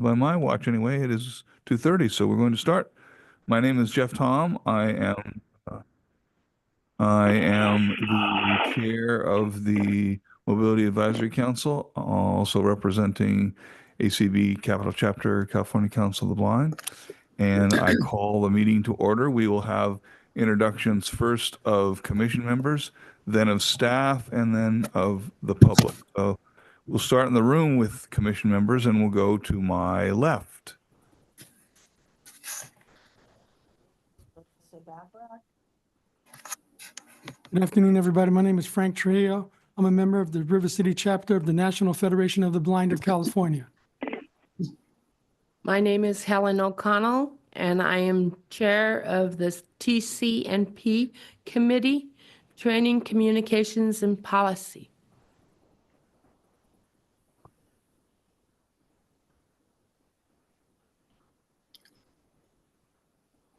by my watch anyway, it is 2:30, so we're going to start. My name is Jeff Tom. I am the chair of the Mobility Advisory Council, also representing ACB Capital Chapter, California Council of the Blind. And I call the meeting to order. We will have introductions first of commission members, then of staff, and then of the public. So we'll start in the room with commission members and we'll go to my left. Good afternoon, everybody. My name is Frank Trillo. I'm a member of the River City chapter of the National Federation of the Blind of California. My name is Helen O'Connell, and I am chair of the TCNP Committee, Training, Communications, and Policy.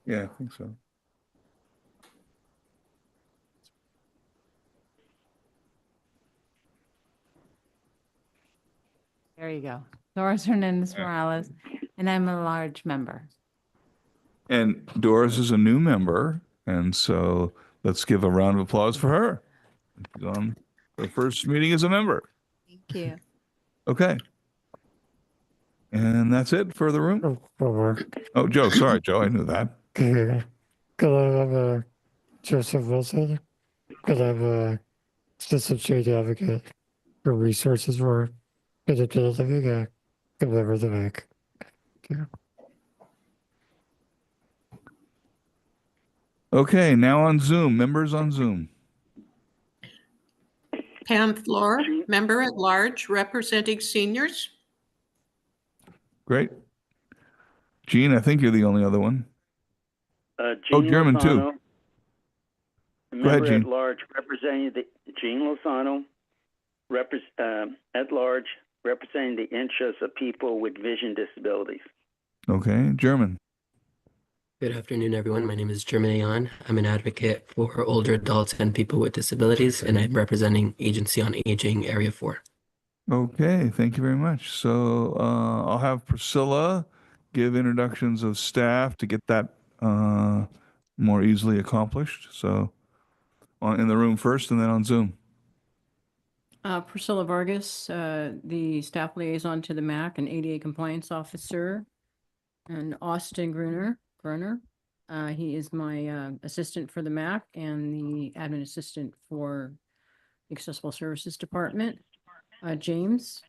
Yeah, I think so. There you go. Doris Hernandez Morales, and I'm a large member. And Doris is a new member, and so let's give a round of applause for her. She's on her first meeting as a member. Thank you. Okay. And that's it for the room? Oh, Joe. Sorry, Joe. I knew that. Could I have Joseph Wilson? Could I have a citizen trade advocate for resources for independent living? Deliver the back. Okay, now on Zoom, members on Zoom. Pam Floor, member at large, representing seniors. Great. Gene, I think you're the only other one. Gene German Lozano, too. a Go ahead, member Gene. at large representing the Gene Lozano, at large representing the interests of people with vision disabilities. Okay, German. Good afternoon, everyone. My name is German Ayan. I'm an advocate for older adults and people with disabilities, and I'm representing Agency on Aging Area 4. Okay, thank you very much. So I'll have Priscilla give introductions of staff to get that more easily accomplished. So in the room first and then on Zoom. Priscilla Vargas, the staff liaison to the MAC and ADA compliance officer, and Austin Gruner. He is my assistant for the MAC and the admin assistant for the Accessible Services Department. James.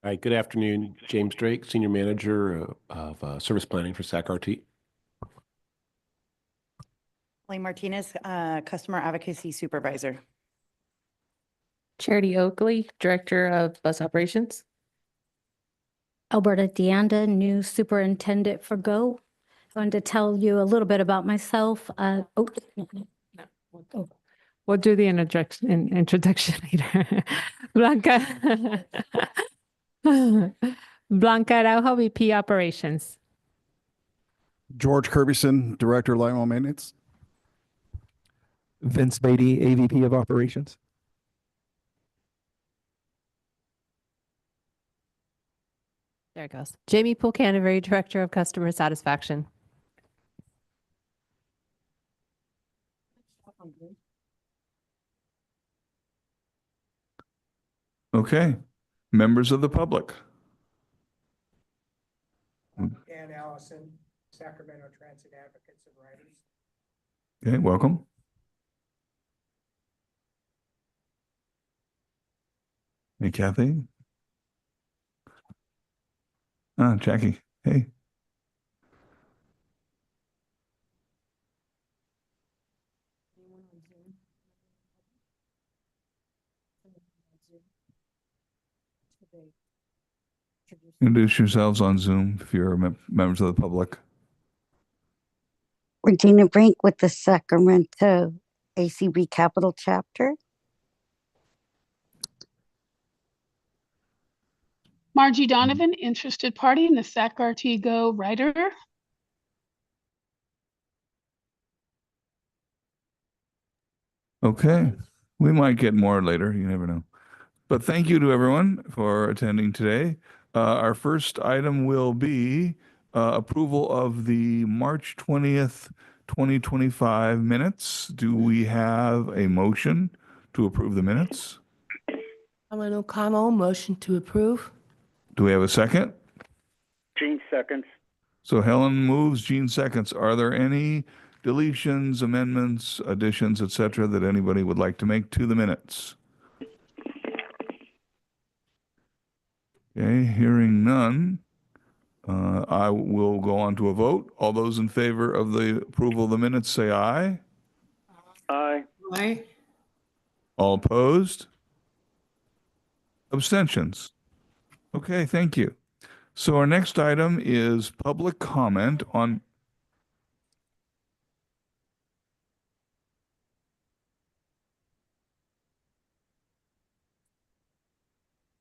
Hi, good afternoon. James Drake, Senior Manager of Service Planning for SAC-RT. Lee Martinez, Customer Advocacy Supervisor. Charity Oakley, Director of Bus Operations. Alberta Deanda, new superintendent for GO. I wanted to tell you a little bit about myself. We'll do the introduction later. Blanca. Blanca Araujo, VP Operations. George Kirbyson, Director of Line Wall Maintenance. Vince Beatty, AVP of Operations. There it goes. Jamie Poole-Canterbury, Director of Customer Satisfaction. Okay, members of the public. Dan Allison, Sacramento Transit Advocates and Riders. Okay, welcome. Hey, Kathy. Jackie. Hey. Introduce yourselves on Zoom if you're members of the public. Regina Brink with the Sacramento ACB Capital Chapter. Margie Donovan, interested party in the SAC-RT Go writer. Okay, we might get more later. You never know. But thank you to everyone for attending today. Our first item will be approval of the March 20th, 2025 minutes. Do we have a motion to approve the minutes? Ellen O'Connell, motion to approve. Do we have a second? Gene seconds. So Helen moves, Jean seconds. Are there any deletions, amendments, additions, etc., that anybody would like to make to the minutes? Okay, hearing none, I will go on to a vote. All those in favor of the approval of the minutes say aye. Aye. Aye. All opposed? Abstentions? Okay, thank you. So our next item is public comment on.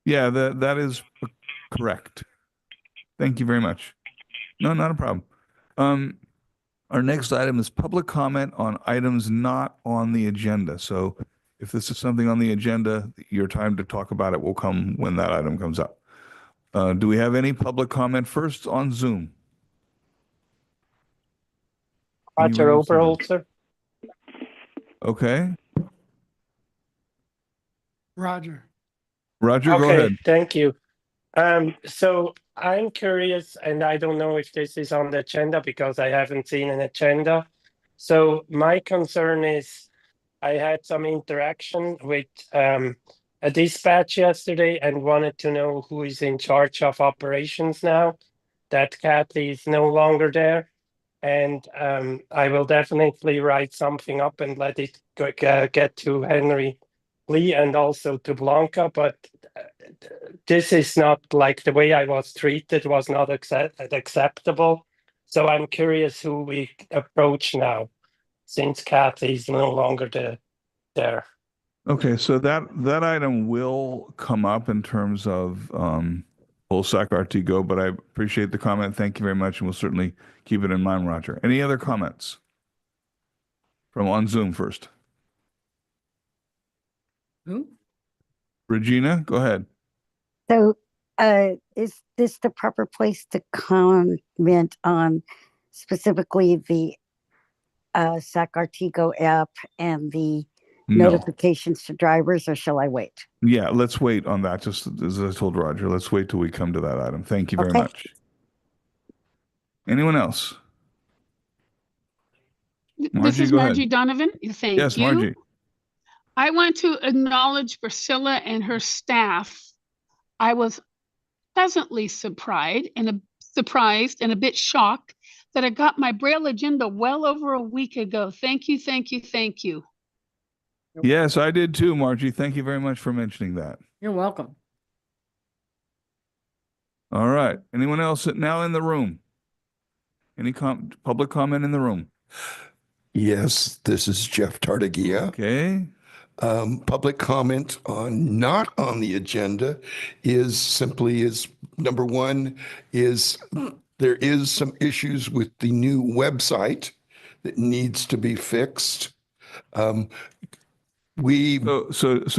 Yeah, that is correct. Thank you very much. No, not a problem. Our next item is public comment on items not on the agenda. So if this is something on the agenda, your time to talk about it will come when that item comes up. Do we have any public comment first on Zoom? Roger Anyone else on Zoom? Oberholzer. Okay. Roger. Roger, go Okay, ahead. thank you. So I'm curious, and I don't know if this is on the agenda because I haven't seen an agenda. So my concern is I had some interaction with a dispatch yesterday and wanted to know who is in charge of operations now that Kathy is no longer there. And I will definitely write something up and let it get to Henry Lee and also to Blanca, but this is not like the way I was treated was not acceptable. So I'm curious who we approach now, since Kathy is no longer there. Okay, so that item will come up in terms of full SAC-RT Go, but I appreciate the comment. Thank you very much, and we'll certainly keep it in mind, Roger. Any other comments from on Zoom first? Who? Regina, go ahead. So, is this the proper place to comment on specifically the SAC-RT app and the No. notifications to drivers, or shall I wait? Yeah, let's wait on that. Just as I told Roger, let's wait till we come to that item. Thank you very Okay. much. Anyone else? This Margie, is go ahead. Margie Donovan. Thank Yes, you. Margie. I want to acknowledge Priscilla and her staff. I was pleasantly surprised and a bit shocked that I got my Braille agenda well over a week ago. Thank you, thank you, thank you. Yes, I did too, Margie. Thank you very much for mentioning that. You're welcome. All right. Anyone else now in the room? Any public comment in the room? Yes, this is Jeff Tartagia. Okay. Public comment on not on the agenda is simply number one is there is some issues with the new website that needs to be fixed. So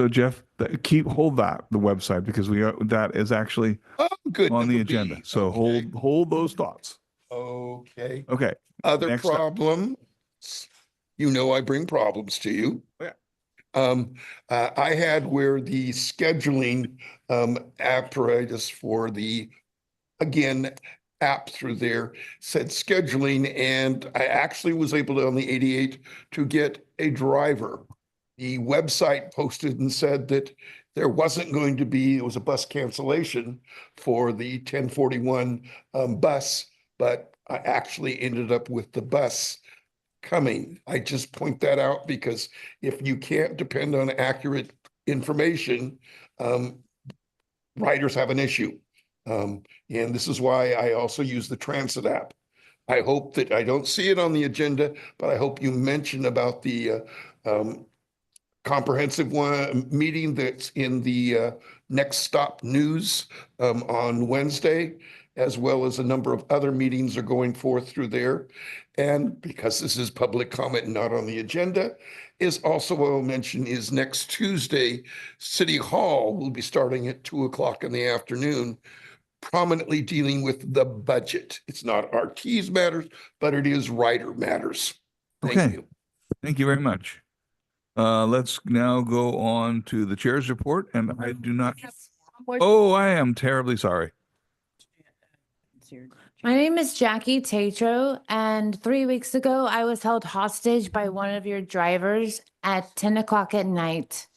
Jeff, hold the website because that is actually good on the agenda. So hold those thoughts. Okay. Okay. Other Next up. problems. You know I bring problems to you. Yeah. I had where the scheduling apparatus for the, again, app through there said scheduling, and I actually was able to, on the 88, to get a driver. The website posted and said that there wasn't going to be, it was a bus cancellation for the 1041 bus, but I actually ended up with the bus coming. I just point that out because if you can't depend on accurate information, riders have an issue. And this is why I also use the transit app. I hope that I don't see it on the agenda, but I hope you mention about the comprehensive meeting that's in the Next Stop News on Wednesday, as well as a number of other meetings are going forth through there. And because this is public comment and not on the agenda, is also what I'll mention is next Tuesday, City Hall will be starting at 2 o'clock in the afternoon, prominently dealing with the budget. It's not RT's matters, but it is Rider matters. Thank Okay. you. Thank you very much. Let's now go on to the chair's report, and I do not. Oh, I am terribly sorry. My name is Jackie Tatro, and 3 weeks ago, I was held hostage by one of your drivers at 10 o'clock at night,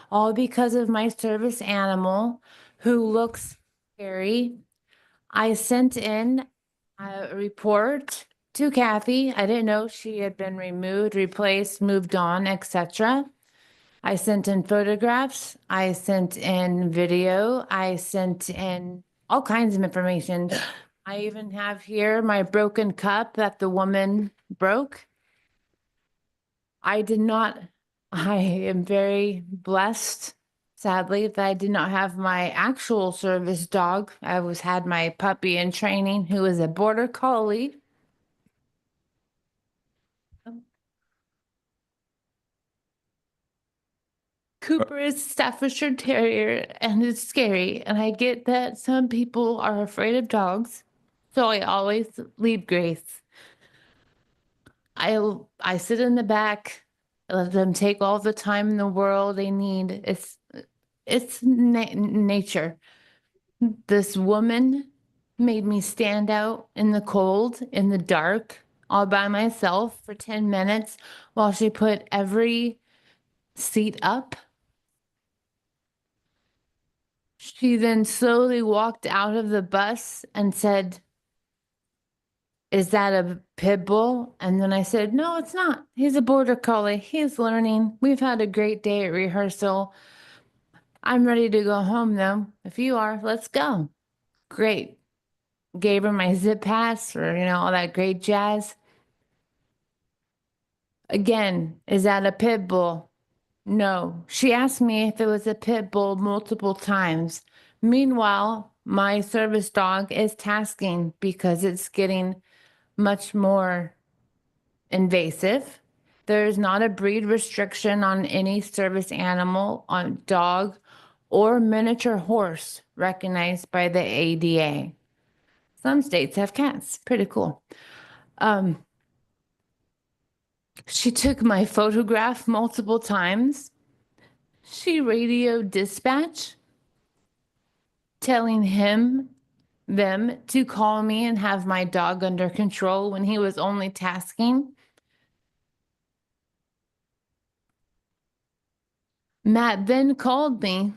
all because of my service animal who looks scary. I sent in a report to Kathy. I didn't know she had been removed, replaced, moved on, etc. I sent in photographs. I sent in video. I sent in all kinds of information. I even have here my broken cup that the woman broke. I am very blessed, sadly, that I did not have my actual service dog. I had my puppy in training who is a border collie. Cooper is a Staffordshire Terrier, and it's scary. And I get that some people are afraid of dogs, so I always leave grace. I sit in the back, I let them take all the time in the world they need. It's nature. This woman made me stand out in the cold, in the dark, all by myself for 10 minutes while she put every seat up. She then slowly walked out of the bus and said, "Is that a pit bull?" And then I said, "No, it's not. He's a border collie. He's learning. We've had a great day at rehearsal. I'm ready to go home though. If you are, let's go." Great. Gave her my zip pass or, all that great jazz. Again, "Is that a pit bull?" No. She asked me if it was a pit bull multiple times. Meanwhile, my service dog is tasking because it's getting much more invasive. There's not a breed restriction on any service animal, on dog or miniature horse recognized by the ADA. Some states have cats. Pretty cool. She took my photograph multiple times. She radioed dispatch, telling them to call me and have my dog under control when he was only tasking. Matt then called me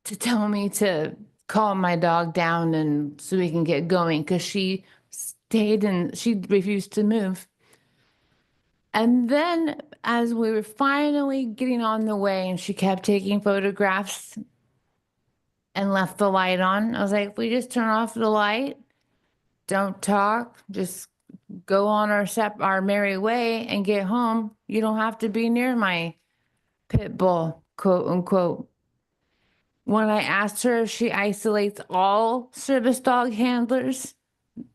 to tell me to calm my dog down and so we can get going because she stayed and she refused to move. And then as we were finally getting on the way and she kept taking photographs and left the light on, I was like, "We just turn off the light, don't talk, just go on our merry way and get home. You don't have to be near my pit bull," quote unquote. When I asked her if she isolates all service dog handlers,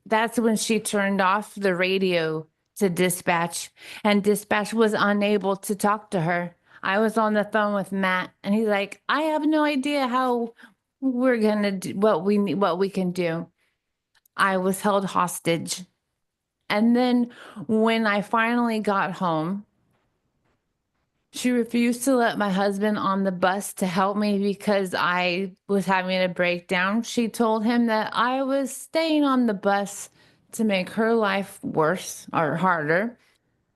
that's when she turned off the radio to dispatch, and dispatch was unable to talk to her. I was on the phone with Matt, and he's like, "I have no idea how we're gonna do what we can do." I was held hostage. And then when I finally got home, she refused to let my husband on the bus to help me because I was having a breakdown. She told him that I was staying on the bus to make her life worse or harder.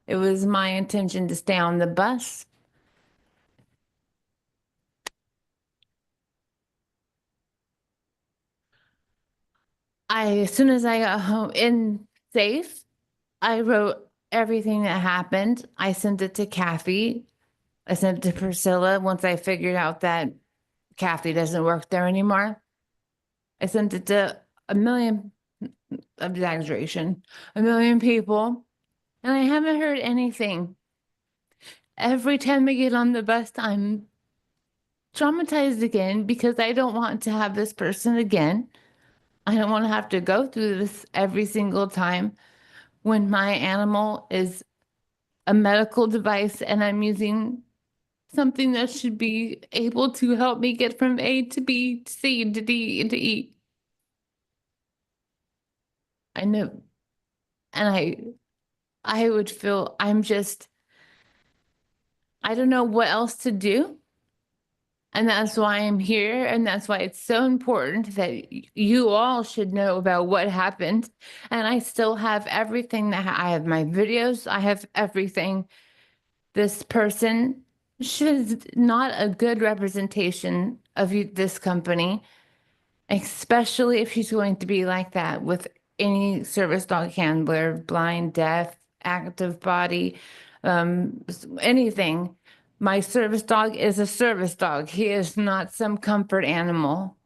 It was my intention to stay on the bus. As soon as I got home in safe, I wrote everything that happened. I sent it to Kathy. I sent it to Priscilla once I figured out that Kathy doesn't work there anymore. I sent it to a million people, and I haven't heard anything. Every time I get on the bus, I'm traumatized again because I don't want to have this person again. I don't want to have to go through this every single time when my animal is a medical device and I'm using something that should be able to help me get from A to B to C to D and to E. I know. And I would feel I don't know what else to do. And that's why I'm here. And that's why it's so important that you all should know about what happened. And I still have everything I have my videos, I have everything. This person is not a good representation of this company, especially if she's going to be like that with any service dog handler, blind, deaf, active body, anything. My service dog is a service dog. He is not some comfort animal.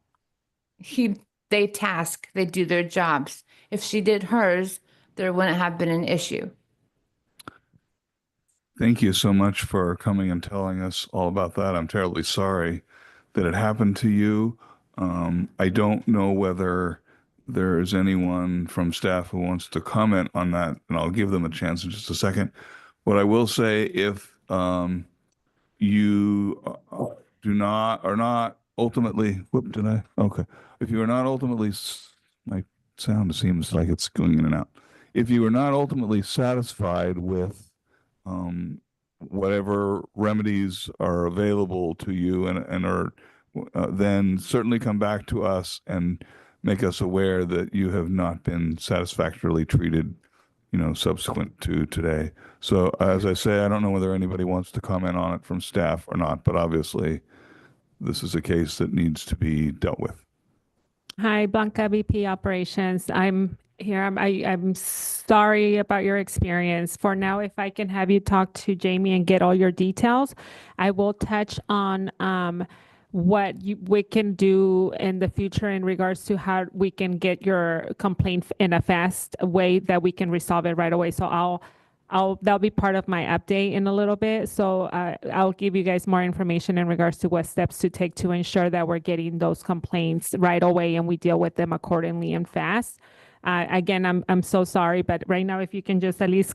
They task, they do their jobs. If she did hers, there wouldn't have been an issue. Thank you so much for coming and telling us all about that. I'm terribly sorry that it happened to you. I don't know whether there is anyone from staff who wants to comment on that, and I'll give them a chance in just a second. What I will say, if you are not ultimately, okay. If you are not ultimately, my sound seems like it's going in and out. If you are not ultimately satisfied with whatever remedies are available to you and are then certainly come back to us and make us aware that you have not been satisfactorily treated, subsequent to today. So as I say, I don't know whether anybody wants to comment on it from staff or not, but obviously this is a case that needs to be dealt with. Hi, Blanca, VP Operations. I'm here. I'm sorry about your experience. For now, if I can have you talk to Jamie and get all your details, I will touch on what we can do in the future in regards to how we can get your complaint in a fast way that we can resolve it right away. So that'll be part of my update in a little bit. So I'll give you guys more information in regards to what steps to take to ensure that we're getting those complaints right away and we deal with them accordingly and fast. Again, I'm so sorry, but right now, if you can just at least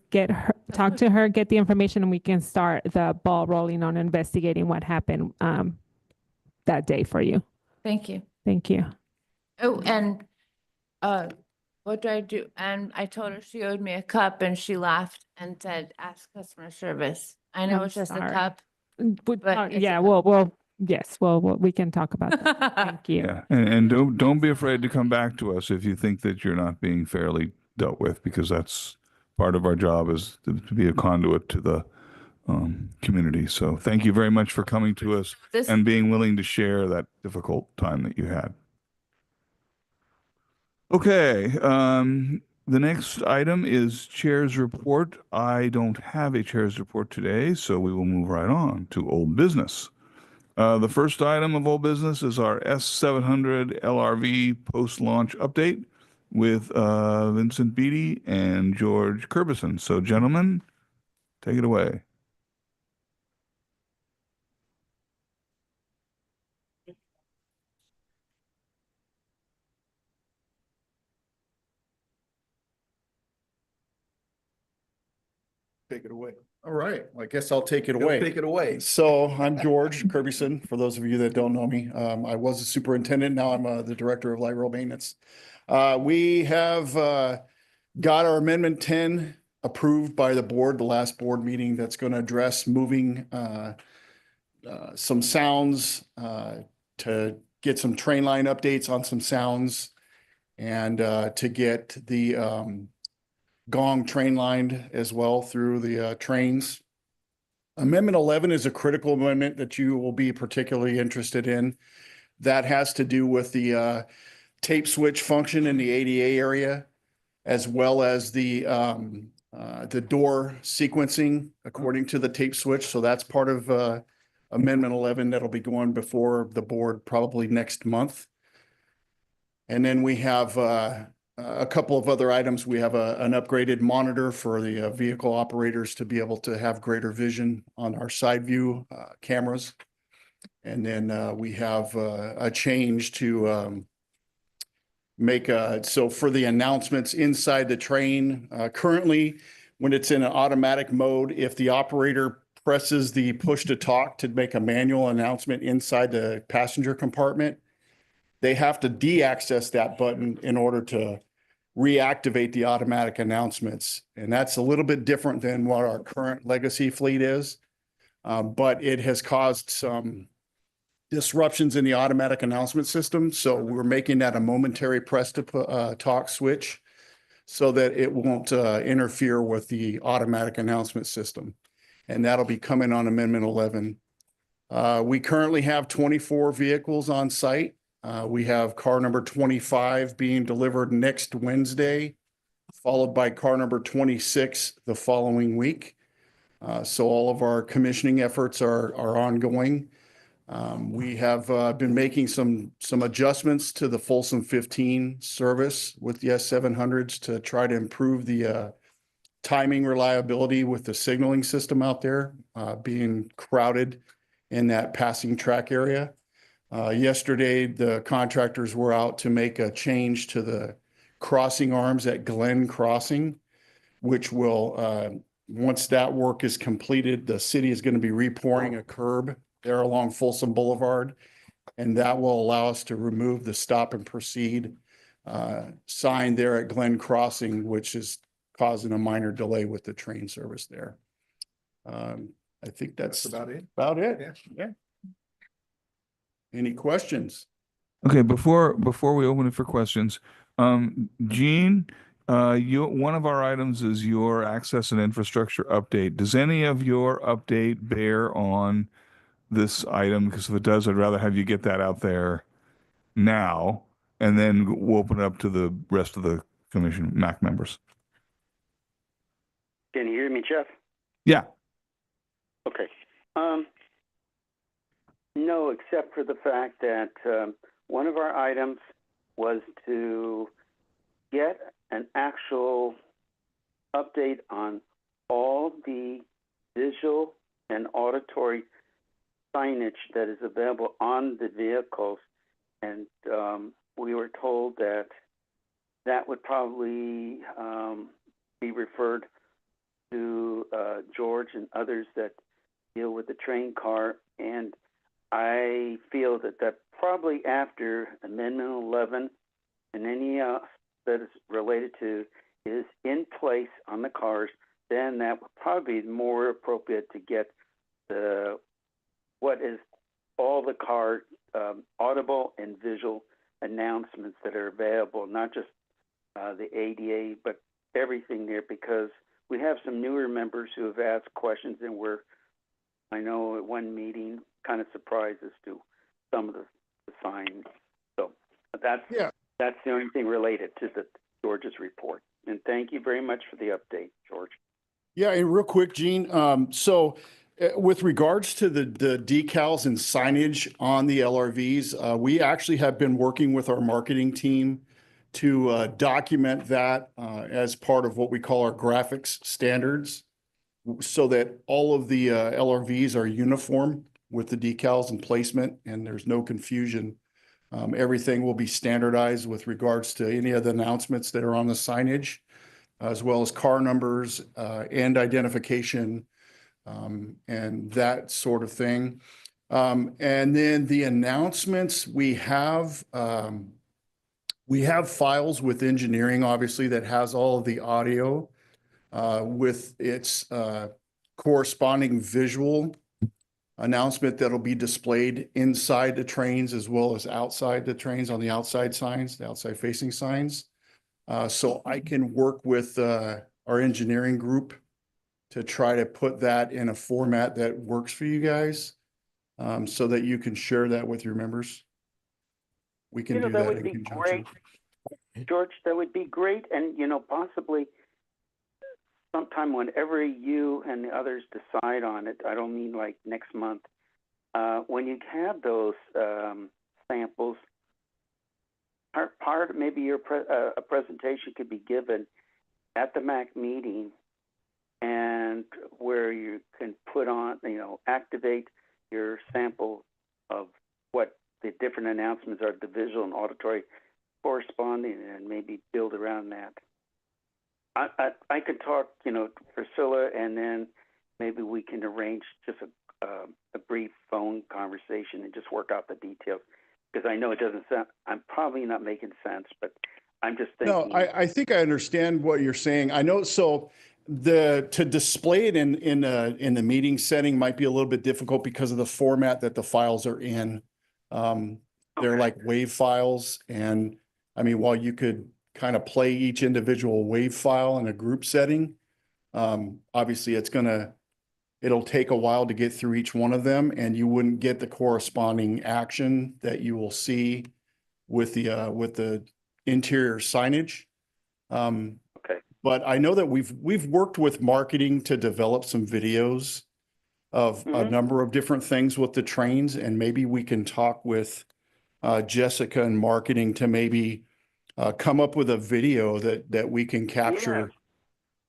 talk to her, get the information, and we can start the ball rolling on investigating what happened that day for you. Thank you. Thank you. Oh, and what do I do? And I told her she owed me a cup and she laughed and said, ask customer service. I know I'm it's just sorry. a cup. But Yeah, we can talk about that. Thank you. Yeah, and don't be afraid to come back to us if you think that you're not being fairly dealt with, because that's part of our job, is to be a conduit to the community. So thank you very much for coming to us and being willing to share that difficult time that you had. Okay, the next item is Chair's Report. I don't have a Chair's Report today, so we will move right on to old business. The first item of old business is our S700 LRV post-launch update with Vincent Beatty and George Curbison. So gentlemen, take it away. Take it away. All right, well, I guess I'll take it away. Take it away. So I'm George Curbison, for those of you that don't know me. I was a superintendent, now I'm the director of light rail maintenance. We have got our Amendment 10 approved by the board, the last board meeting, that's going to address moving some sounds to get some train line updates on some sounds and to get the gong train lined as well through the trains. Amendment 11 is a critical amendment that you will be particularly interested in. That has to do with the tape switch function in the ADA area, as well as the door sequencing according to the tape switch. So that's part of Amendment 11 that'll be going before the board probably next month. And then we have a couple of other items. We have an upgraded monitor for the vehicle operators to be able to have greater vision on our side view cameras. And then we have a change to make so for the announcements inside the train, currently when it's in an automatic mode, if the operator presses the push to talk to make a manual announcement inside the passenger compartment, they have to de-access that button in order to reactivate the automatic announcements. And that's a little bit different than what our current legacy fleet is. But it has caused some disruptions in the automatic announcement system. So we're making that a momentary press to talk switch so that it won't interfere with the automatic announcement system. And that'll be coming on Amendment 11. We currently have 24 vehicles on site. We have car number 25 being delivered next Wednesday, followed by car number 26 the following week. So all of our commissioning efforts are ongoing. We have been making some adjustments to the Folsom 15 service with the S700s to try to improve the timing reliability with the signaling system out there, being crowded in that passing track area. Yesterday, the contractors were out to make a change to the crossing arms at Glen Crossing, which will, once that work is completed, the city is going to be repouring a curb there along Folsom Boulevard, and that will allow us to remove the stop and proceed sign there at Glen Crossing, which is causing a minor delay with the train service there. I think that's about it. About it. Yeah. Any questions? Okay, before we open it for questions, Gene, one of our items is your access and infrastructure update. Does any of your update bear on this item? Because if it does, I'd rather have you get that out there now, and then we'll open it up to the rest of the commission, MAC members. Can you hear me, Jeff? Yeah. Okay. No, except for the fact that one of our items was to get an actual update on all the visual and auditory signage that is available on the vehicles. And we were told that that would probably be referred to George and others that deal with the train car. And I feel that probably after Amendment 11 and any else that is related to is in place on the cars, then that would probably be more appropriate to get what is all the car audible and visual announcements that are available, not just the ADA, but everything there, because we have some newer members who have asked questions, and I know at one meeting, kind of surprised as to some of the signs. So that's the only thing related to George's report. And thank you very much for the update, George. Yeah, and real quick, Gene. So with regards to the decals and signage on the LRVs, we actually have been working with our marketing team to document that as part of what we call our graphics standards, so that all of the LRVs are uniform with the decals and placement, and there's no confusion. Everything will be standardized with regards to any of the announcements that are on the signage, as well as car numbers and identification and that sort of thing. And then the announcements, we have files with engineering, obviously, that has all of the audio with its corresponding visual announcement that'll be displayed inside the trains as well as outside the trains on the outside signs, the outside facing signs. So I can work with our engineering group to try to put that in a format that works for you guys, so that you can share that with your members. We can do that would in be conjunction. great, George. That would be great, and possibly sometime whenever you and the others decide on it. I don't mean like next month. When you have those samples, part maybe your a presentation could be given at the MAC meeting, and where you can put on, activate your sample of what the different announcements are, the visual and auditory corresponding, and maybe build around that. I could talk, to Priscilla, and then maybe we can arrange just a brief phone conversation and just work out the details. Because I know it doesn't sound, I'm probably not making sense, but I'm just thinking. No, I think I understand what you're saying. I know, so to display it in the meeting setting might be a little bit difficult because of the format that the files are in. They're like WAV files, and I mean, while you could kind of play each individual WAV file in a group setting, obviously it'll take a while to get through each one of them, and you wouldn't get the corresponding action that you will see with the interior signage. Okay. But I know that we've worked with marketing to develop some videos of a number of different things with the trains, and maybe we can talk with Jessica and marketing to maybe come up with a video that we can capture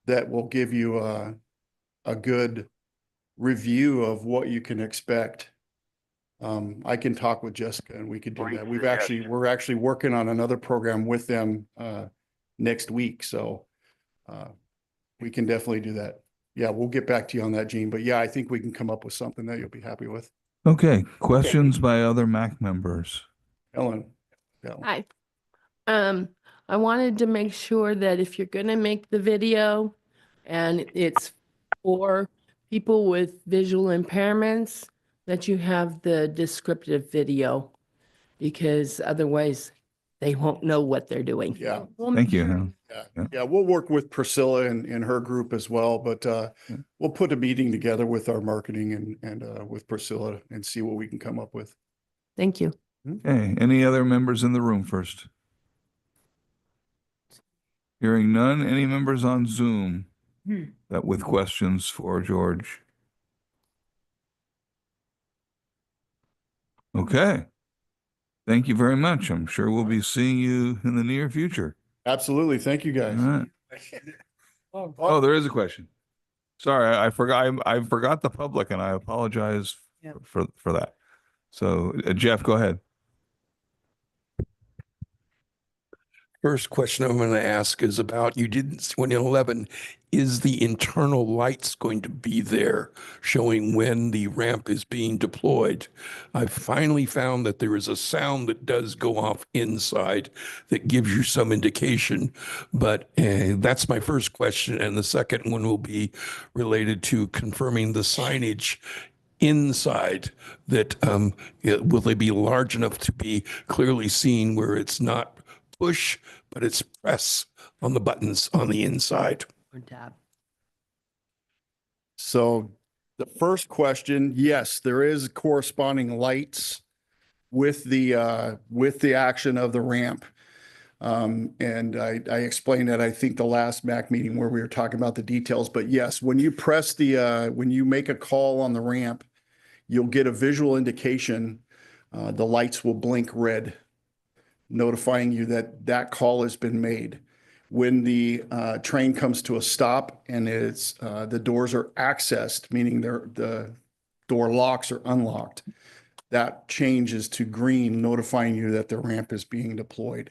that will give you a good review of what you can expect. I can talk with Jessica and we could do that. We're actually working on another program with them next week. So we can definitely do that. Yeah, we'll get back to you on that, Gene. But yeah, I think we can come up with something that you'll be happy with. Okay, questions by other MAC members? Ellen. Hi. I wanted to make sure that if you're going to make the video and it's for people with visual impairments, that you have the descriptive video, because otherwise they won't know what they're doing. Yeah. Thank you. Helen. Yeah, we'll work with Priscilla and her group as well, but we'll put a meeting together with our marketing and with Priscilla and see what we can come up with. Thank you. Okay, any other members in the room first? Hearing none, any members on Zoom that with questions for George? Okay. Thank you very much. I'm sure we'll be seeing you in the near future. Absolutely. Thank you, guys. All right. Oh, there is a question. Sorry, I forgot. I forgot the public, and I apologize for that. So, Jeff, go ahead. First question I'm going to ask is about, you didn't, when in 11, is the internal lights going to be there showing when the ramp is being deployed? I finally found that there is a sound that does go off inside that gives you some indication, but that's my first question. And the second one will be related to confirming the signage inside, that will they be large enough to be clearly seen where it's not push, but it's press on the buttons on the inside? Or tab. So the first question, yes, there is corresponding lights with the action of the ramp. And I explained that, I think, the last MAC meeting where we were talking about the details, but yes, when you press when you make a call on the ramp, you'll get a visual indication. The lights will blink red, notifying you that that call has been made. When the train comes to a stop and it's the doors are accessed, meaning the door locks are unlocked, that changes to green, notifying you that the ramp is being deployed,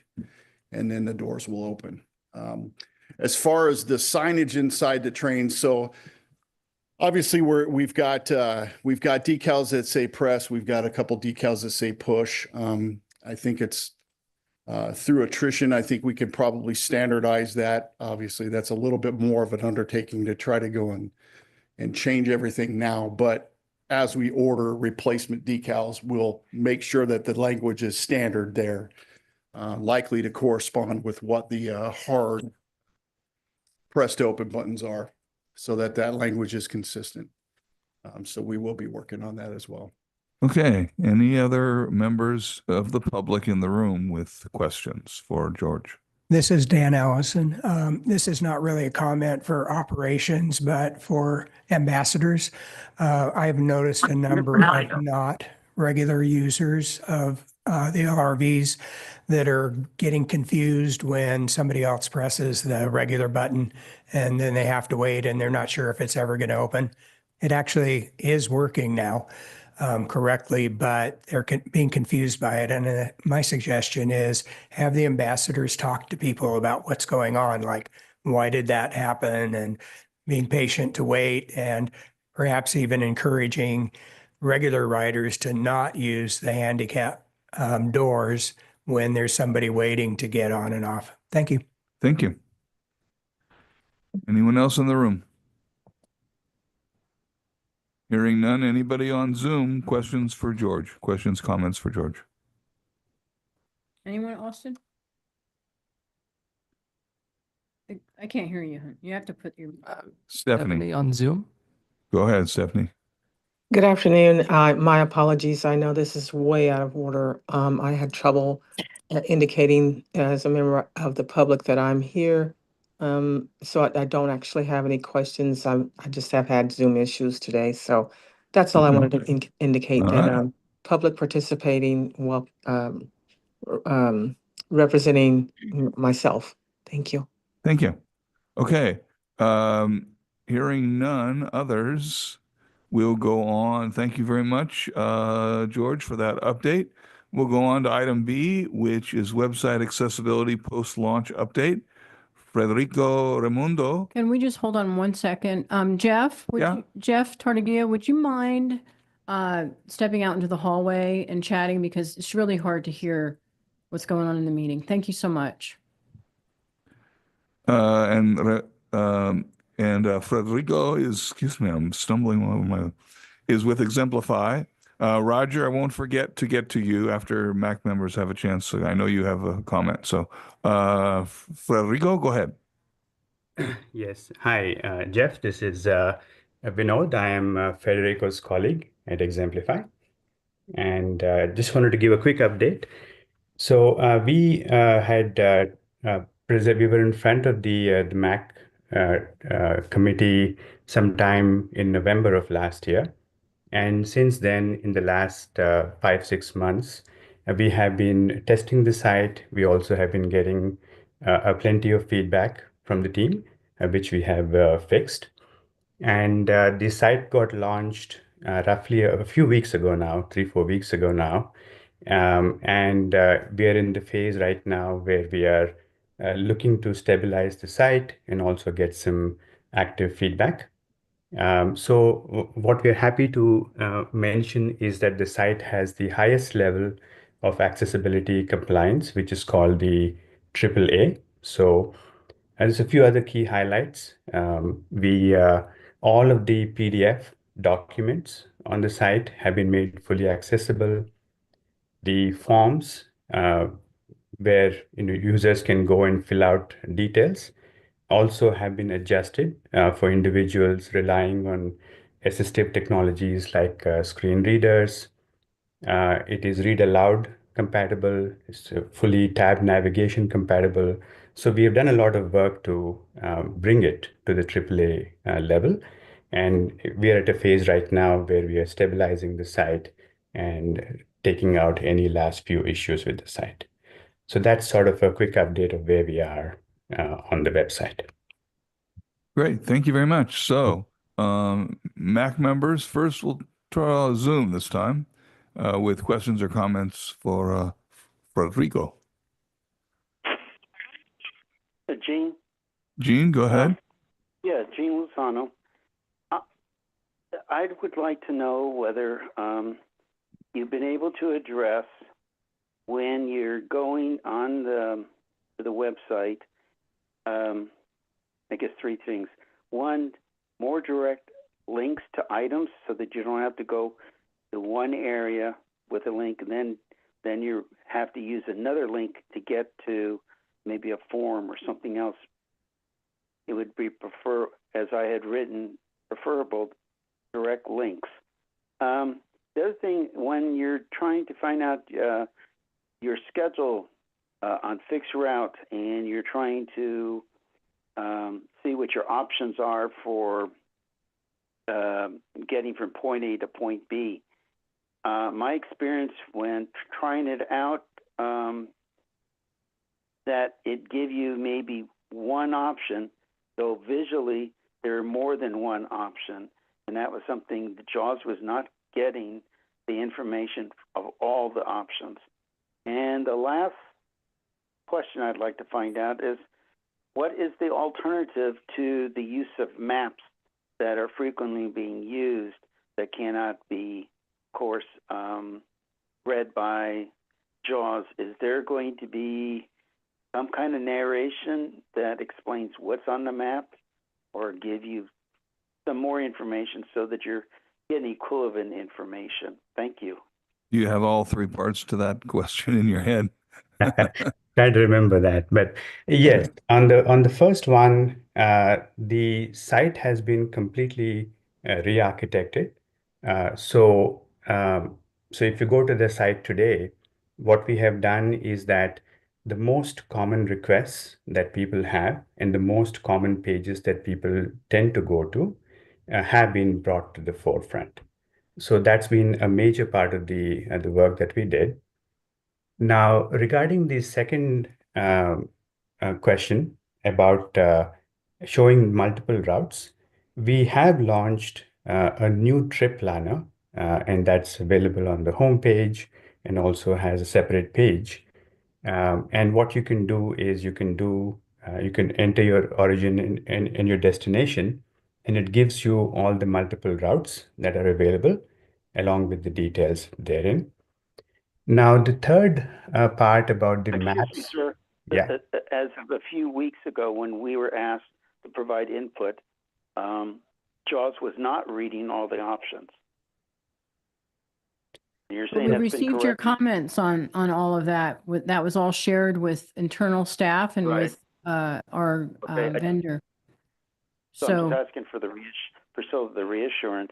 and then the doors will open. As far as the signage inside the train, so obviously we've got decals that say press, we've got a couple decals that say push. I think it's through attrition, I think we could probably standardize that. Obviously, that's a little bit more of an undertaking to try to go and change everything now. But as we order replacement decals, we'll make sure that the language is standard there, likely to correspond with what the hard press to open buttons are, so that that language is consistent. So we will be working on that as well. Okay. Any other members of the public in the room with questions for George? This is Dan Allison. This is not really a comment for operations, but for ambassadors. I've noticed a number of not regular users of the LRVs that are getting confused when somebody else presses the regular button, and then they have to wait and they're not sure if it's ever going to open. It actually is working now. correctly, but they're being confused by it. And my suggestion is have the ambassadors talk to people about what's going on, like why did that happen, and being patient to wait, and perhaps even encouraging regular riders to not use the handicap doors when there's somebody waiting to get on and off. Thank you. Thank you. Anyone else in the room? Hearing none. Anybody on Zoom? Questions for George? Questions, comments for George? Anyone, Austin? I can't hear you. You have to put your. Stephanie on Zoom. Go ahead, Stephanie. Good afternoon. My apologies. I know this is way out of order. I had trouble indicating as a member of the public that I'm here. So I don't actually have any questions. I just have had Zoom issues today. So that's all I wanted to indicate All that right. public participating, well, representing myself. Thank you. Thank you. Okay. Hearing none others, we'll go on. Thank you very much, George, for that update. We'll go on to item B, which is website accessibility post-launch update. Federico Raimundo. Can we just hold on 1 second? Jeff, Jeff Tartagia, would you mind stepping out into the hallway and chatting, because it's really hard to hear what's going on in the meeting. Thank you so much. Federico is, excuse me, I'm stumbling over my, is with Exemplify. Roger, I won't forget to get to you after MAC members have a chance. So I know you have a comment. So Federico, go ahead. Yes. Hi, Jeff. This is Vinod. I am Federico's colleague at Exemplify. And just wanted to give a quick update. So we were in front of the MAC committee sometime in November of last year. And since then, in the last 5-6 months, we have been testing the site. We also have been getting plenty of feedback from the team, which we have fixed. And the site got launched roughly a few weeks ago now, 3-4 weeks ago now. And we are in the phase right now where we are looking to stabilize the site and also get some active feedback. So what we're happy to mention is that the site has the highest level of accessibility compliance, which is called the AAA. So there's a few other key highlights. All of the PDF documents on the site have been made fully accessible. The forms where users can go and fill out details also have been adjusted for individuals relying on assistive technologies like screen readers. It is read aloud compatible, it's fully tab navigation compatible. So we have done a lot of work to bring it to the AAA level. And we are at a phase right now where we are stabilizing the site and taking out any last few issues with the site. So that's sort of a quick update of where we are on the website. Great. Thank you very much. So MAC members, first we'll try Zoom this time with questions or comments for Federico. Gene? Gene, go ahead. Yeah, Gene Lozano. I would like to know whether you've been able to address when you're going on the website, I guess 3 things. 1, more direct links to items so that you don't have to go to one area with a link and then you have to use another link to get to maybe a form or something else. It would be as I had written, preferable direct links. The other thing, when you're trying to find out your schedule on fixed route and you're trying to see what your options are for getting from point A to point B. My experience when trying it out, that it give you maybe one option, though visually there are more than one option. And that was something that JAWS was not getting the information of all the options. And the last question I'd like to find out is, what is the alternative to the use of maps that are frequently being used that cannot be, of course, read by JAWS? Is there going to be some kind of narration that explains what's on the map, or give you some more information so that you're getting equivalent information? Thank you. You have all three parts to that question in your head. Try to remember that. But yes, on the first one, the site has been completely re-architected. So if you go to the site today, what we have done is that the most common requests that people have and the most common pages that people tend to go to have been brought to the forefront. So that's been a major part of the work that we did. Now, regarding the second question about showing multiple routes, we have launched a new trip planner, and that's available on the homepage and also has a separate page. And what you can do is you can enter your origin and your destination, and it gives you all the multiple routes that are available along with the details therein. Now, the third part about the Excuse me, maps. sir. Yeah. As of a few weeks ago, when we were asked to provide input, JAWS was not reading all the options. You're saying We that's been received your corrected? comments on all of that. That was all shared with internal staff and Right. with our Okay. vendor. So I'm So, just asking for the reassurance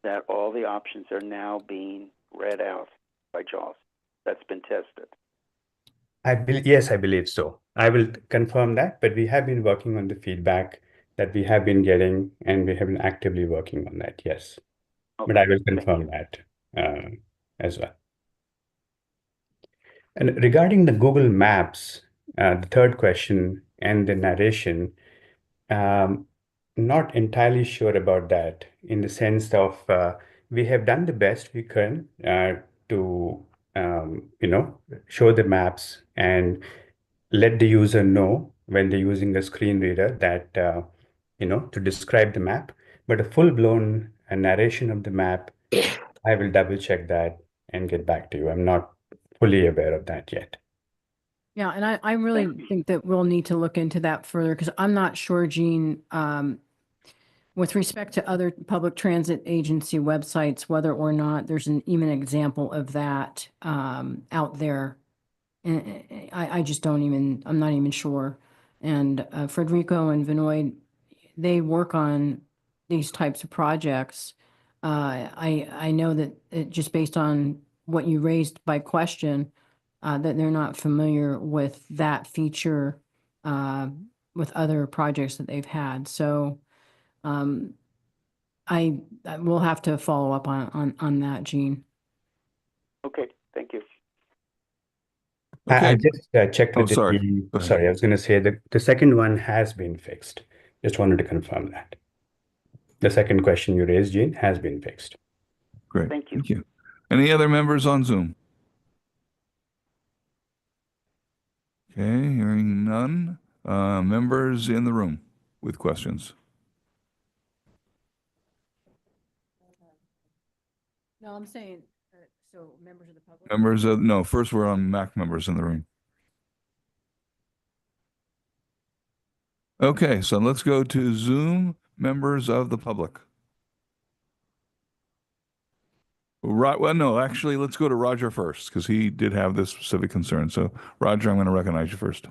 that all the options are now being read out by JAWS. That's been tested. Yes, I believe so. I will confirm that, but we have been working on the feedback that we have been getting, and we have been actively working on that. Yes, but I will confirm that as well. And regarding the Google Maps, the third question and the narration, not entirely sure about that in the sense of we have done the best we can to show the maps and let the user know when they're using a screen reader that to describe the map. But a full-blown narration of the map, I will double check that and get back to you. I'm not fully aware of that yet. yeah, and I really think that we'll need to look into that further because I'm not sure, Gene, with respect to other public transit agency websites, whether or not there's even an example of that out there. And I just I'm not even sure. And Federico and Vinoy, they work on these types of projects. I know that just based on what you raised by question, that they're not familiar with that feature with other projects that they've had. So I will have to follow up on that, Gene. Okay, thank you. I just checked with the sorry. team. Go ahead. Sorry, I was going to say that the second one has been fixed. Just wanted to confirm that. The second question you raised, Gene, has been fixed. Great. Thank you. Thank you. Any other members on Zoom? Okay, hearing none. Members in the room with questions? No, I'm saying, so members of the public? No, first we're on MAC members in the room. Okay, so let's go to Zoom members of the public. Right. Well, no, actually, let's go to Roger first because he did have this specific concern. So, Roger, I'm going to recognize you first.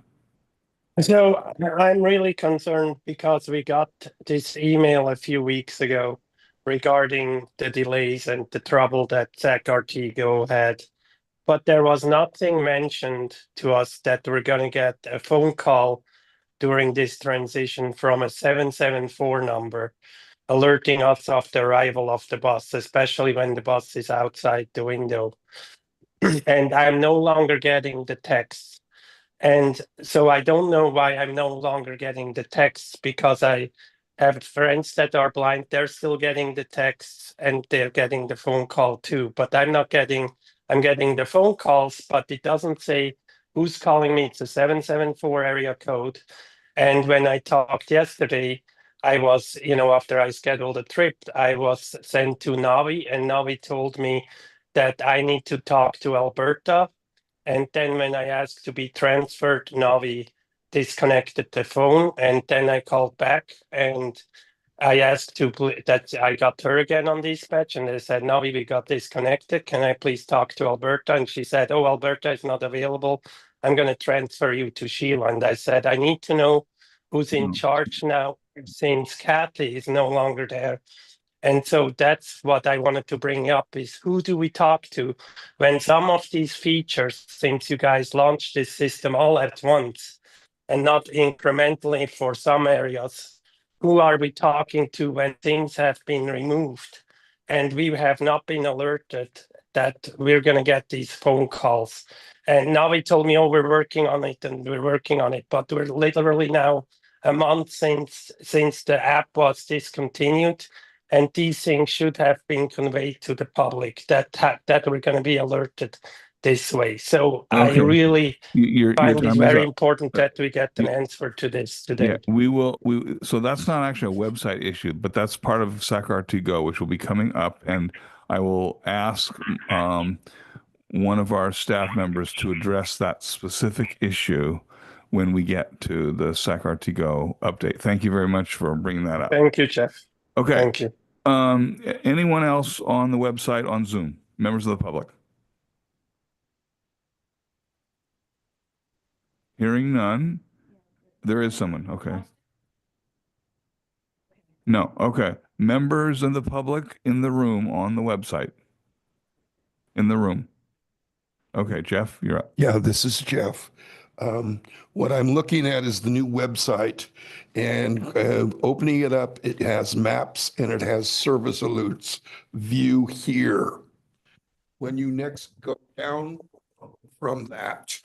So I'm really concerned because we got this email a few weeks ago regarding the delays and the trouble that SAC-RT Go had. But there was nothing mentioned to us that we're going to get a phone call during this transition from a 774 number alerting us of the arrival of the bus, especially when the bus is outside the window. And I'm no longer getting the text. And so I don't know why I'm no longer getting the text because I have friends that are blind. They're still getting the texts and they're getting the phone call too. But I'm getting the phone calls, but it doesn't say who's calling me. It's a 774 area code. And when I talked yesterday, I was, after I scheduled a trip, I was sent to Navi, and Navi told me that I need to talk to Alberta. And then when I asked to be transferred, Navi disconnected the phone. And then I called back and I asked that I got her again on dispatch, and they said, Navi, we got disconnected. Can I please talk to Alberta? And she said, oh, Alberta is not available. I'm going to transfer you to Sheila. And I said, I need to know who's in charge now since Kathy is no longer there. And so that's what I wanted to bring up is who do we talk to when some of these features, since you guys launched this system all at once and not incrementally for some areas, who are we talking to when things have been removed and we have not been alerted that we're going to get these phone calls? And now he told me, oh, we're working on it and we're working on it, but we're literally now a month since the app was discontinued. And these things should have been conveyed to the public that we're going to be alerted this way. So I Okay. really Your find it time is very up. important that we get an answer to this today. Yeah, we will. So that's not actually a website issue, but that's part of SACRT Go, which will be coming up. And I will ask one of our staff members to address that specific issue when we get to the SACRT Go update. Thank you very much for bringing that up. Thank you, Jeff. Okay. Thank you. Anyone else on the website on Zoom? Members of the public? Hearing none. There is someone. Okay. No. Okay. Members of the public in the room on the website. In the room. Okay, Jeff, you're up. Yeah, this is Jeff. What I'm looking at is the new website, and opening it up, it has maps and it has service alerts. View here. When you next go down from that,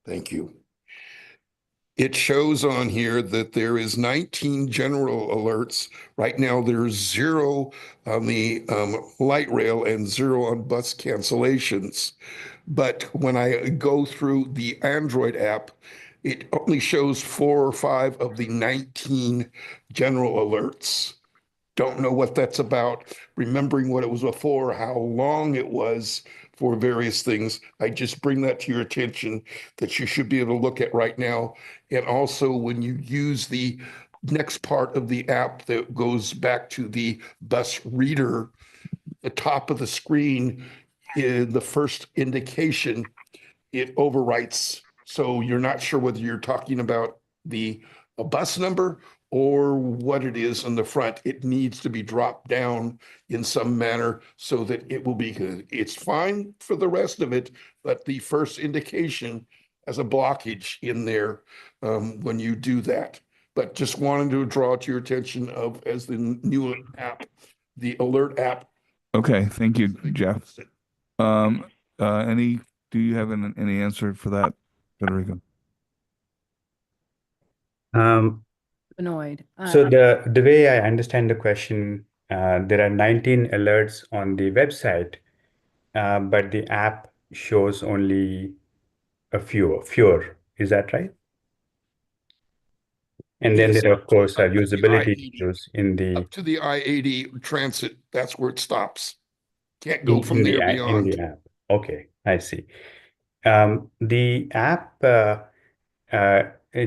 thank you. It shows on here that there is 19 general alerts. Right now, there's 0 on the light rail and 0 on bus cancellations. But when I go through the Android app, it only shows 4 or 5 of the 19 general alerts. Don't know what that's about. Remembering what it was before, how long it was for various things. I just bring that to your attention that you should be able to look at right now. And also when you use the next part of the app that goes back to the bus reader, the top of the screen, in the first indication, it overwrites. So you're not sure whether you're talking about a bus number or what it is on the front. It needs to be dropped down in some manner so that it will be good. It's fine for the rest of it, but the first indication has a blockage in there when you do that. But just wanted to draw to your attention as the new app, the alert app. Okay, thank you, Jeff. Do you have any answer for that, Federico? Annoyed. So the way I understand the question, there are 19 alerts on the website, but the app shows only a fewer. Is that right? And then there, of course, are usability issues in the up to the I-80 transit. That's where it stops. Can't go from there beyond. in the app. Okay, I see. The app,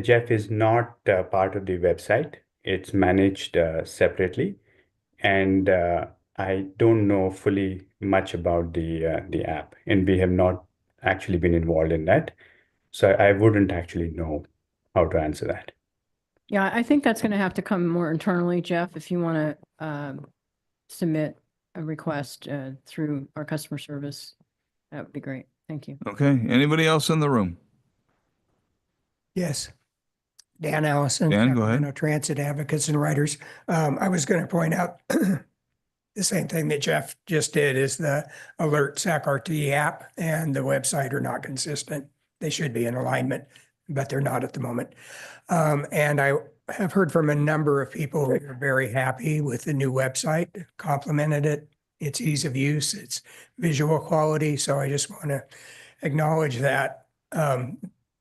Jeff, is not part of the website. It's managed separately, and I don't know fully much about the app, and we have not actually been involved in that, so I wouldn't actually know how to answer that. Yeah, I think that's going to have to come more internally, Jeff, if you want to submit a request through our customer service. That would be great. Thank you. Okay. Anybody else in the room? Yes. Dan Allison, Dan, go Sacramento ahead. Transit Advocates and Writers. I was going to point out the same thing that Jeff just did is the Alert SACRT app and the website are not consistent. They should be in alignment, but they're not at the moment. And I have heard from a number of people who are very happy with the new website, complimented it, its ease of use, its visual quality. So I just want to acknowledge that.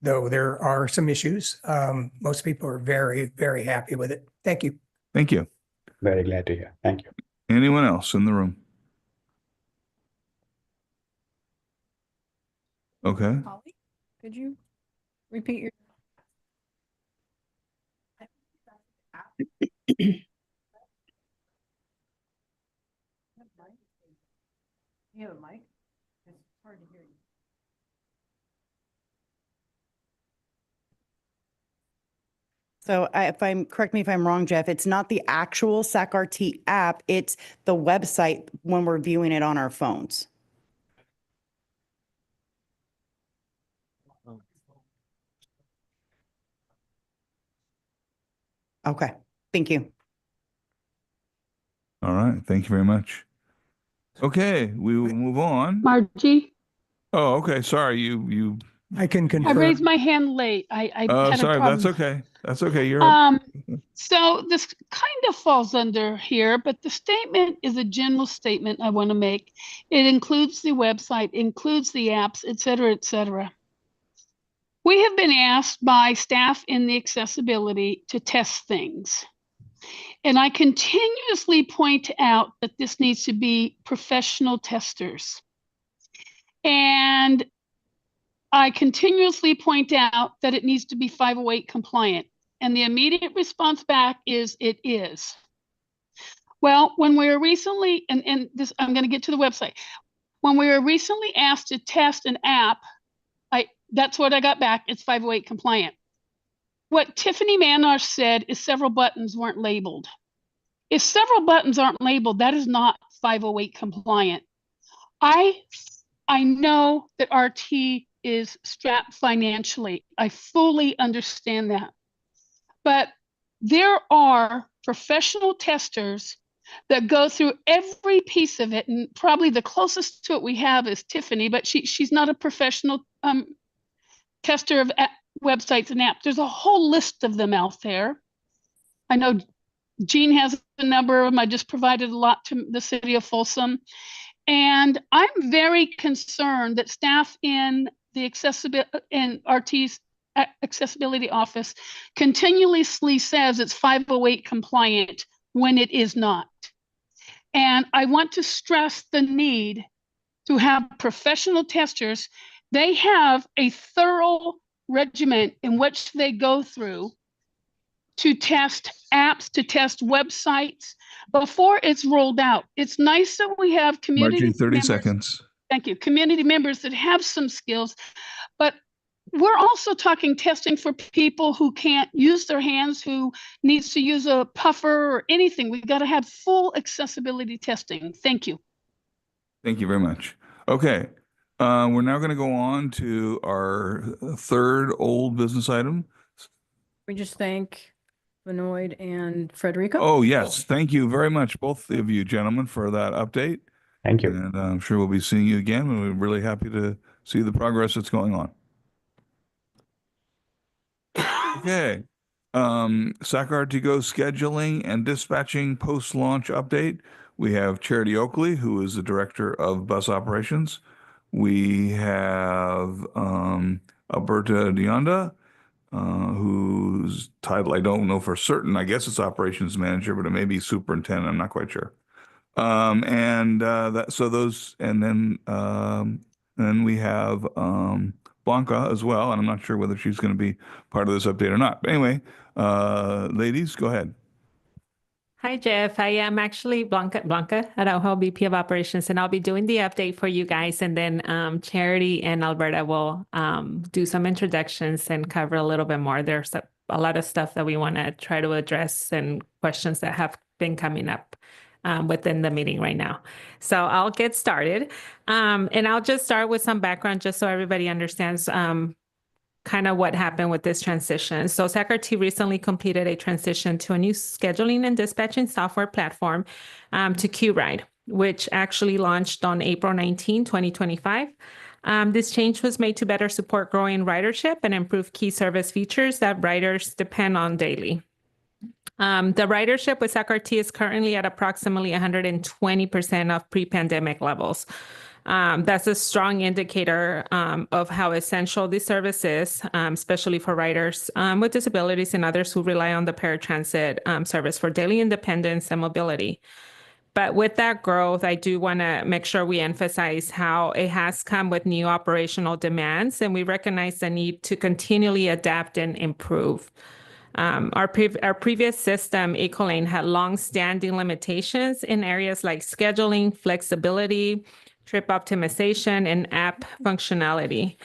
Though there are some issues, most people are very, very happy with it. Thank you. Thank you. Very glad to hear. Thank you. Anyone else in the room? Okay. Holly, could you repeat your? You have a mic? It's hard to hear you. So if I'm, correct me if I'm wrong, Jeff, it's not the actual SACRT app, it's the website when we're viewing it on our phones. Okay, thank you. All right. Thank you very much. Okay, we will move on. Margie, Oh, okay. Sorry, you. I can I confirm. raised my hand late. I Oh, had a sorry. problem. That's okay. That's okay. You're up. So this kind of falls under here, but the statement is a general statement I want to make. It includes the website, includes the apps, et cetera, et cetera. We have been asked by staff in the accessibility to test things. And I continuously point out that this needs to be professional testers. And I continuously point out that it needs to be 508 compliant. And the immediate response back is it is. Well, when we were recently, and this, I'm going to get to the website. When we were recently asked to test an app, that's what I got back. It's 508 compliant. What Tiffany Manosh said is several buttons weren't labeled. If several buttons aren't labeled, that is not 508 compliant. I know that RT is strapped financially. I fully understand that. But there are professional testers that go through every piece of it, and probably the closest to it we have is Tiffany, but she's not a professional tester of websites and apps. There's a whole list of them out there. I know Jean has a number of them. I just provided a lot to the city of Folsom. And I'm very concerned that staff in the RT's accessibility office continuously says it's 508 compliant when it is not. And I want to stress the need to have professional testers. They have a thorough regimen in which they go through to test apps, to test websites before it's rolled out. It's nice that we have community Margie, 30 members. seconds. Thank you. Community members that have some skills, but we're also talking testing for people who can't use their hands, who needs to use a puffer or anything. We've got to have full accessibility testing. Thank you. Thank you very much. Okay. We're now going to go on to our third old business item. We just thank Benoit and Frederico. Oh, yes. Thank you very much, both of you gentlemen, for that update. Thank you. And I'm sure we'll be seeing you again, and we're really happy to see the progress that's going on. Okay. SACRT Go scheduling and dispatching post-launch update. We have Charity Oakley, who is the director of bus operations. We have Alberta Deonda, whose title I don't know for certain. I guess it's operations manager, but it may be superintendent. I'm not quite sure. And then we have Blanca as well, and I'm not sure whether she's going to be part of this update or not. But anyway, ladies, go ahead. Hi, Jeff. I am actually Blanca Araujo, VP of Operations, and I'll be doing the update for you guys. And then Charity and Alberta will do some introductions and cover a little bit more. There's a lot of stuff that we want to try to address and questions that have been coming up within the meeting right now. So I'll get started. And I'll just start with some background just so everybody understands kind of what happened with this transition. So SACRT recently completed a transition to a new scheduling and dispatching software platform to QRide, which actually launched on April 19, 2025. This change was made to better support growing ridership and improve key service features that riders depend on daily. The ridership with SACRT is currently at approximately 120% of pre-pandemic levels. That's a strong indicator of how essential this service is, especially for riders with disabilities and others who rely on the paratransit service for daily independence and mobility. But with that growth, I do want to make sure we emphasize how it has come with new operational demands, and we recognize the need to continually adapt and improve. Our previous system, Ecolane, had long-standing limitations in areas like scheduling, flexibility, trip optimization, and app functionality.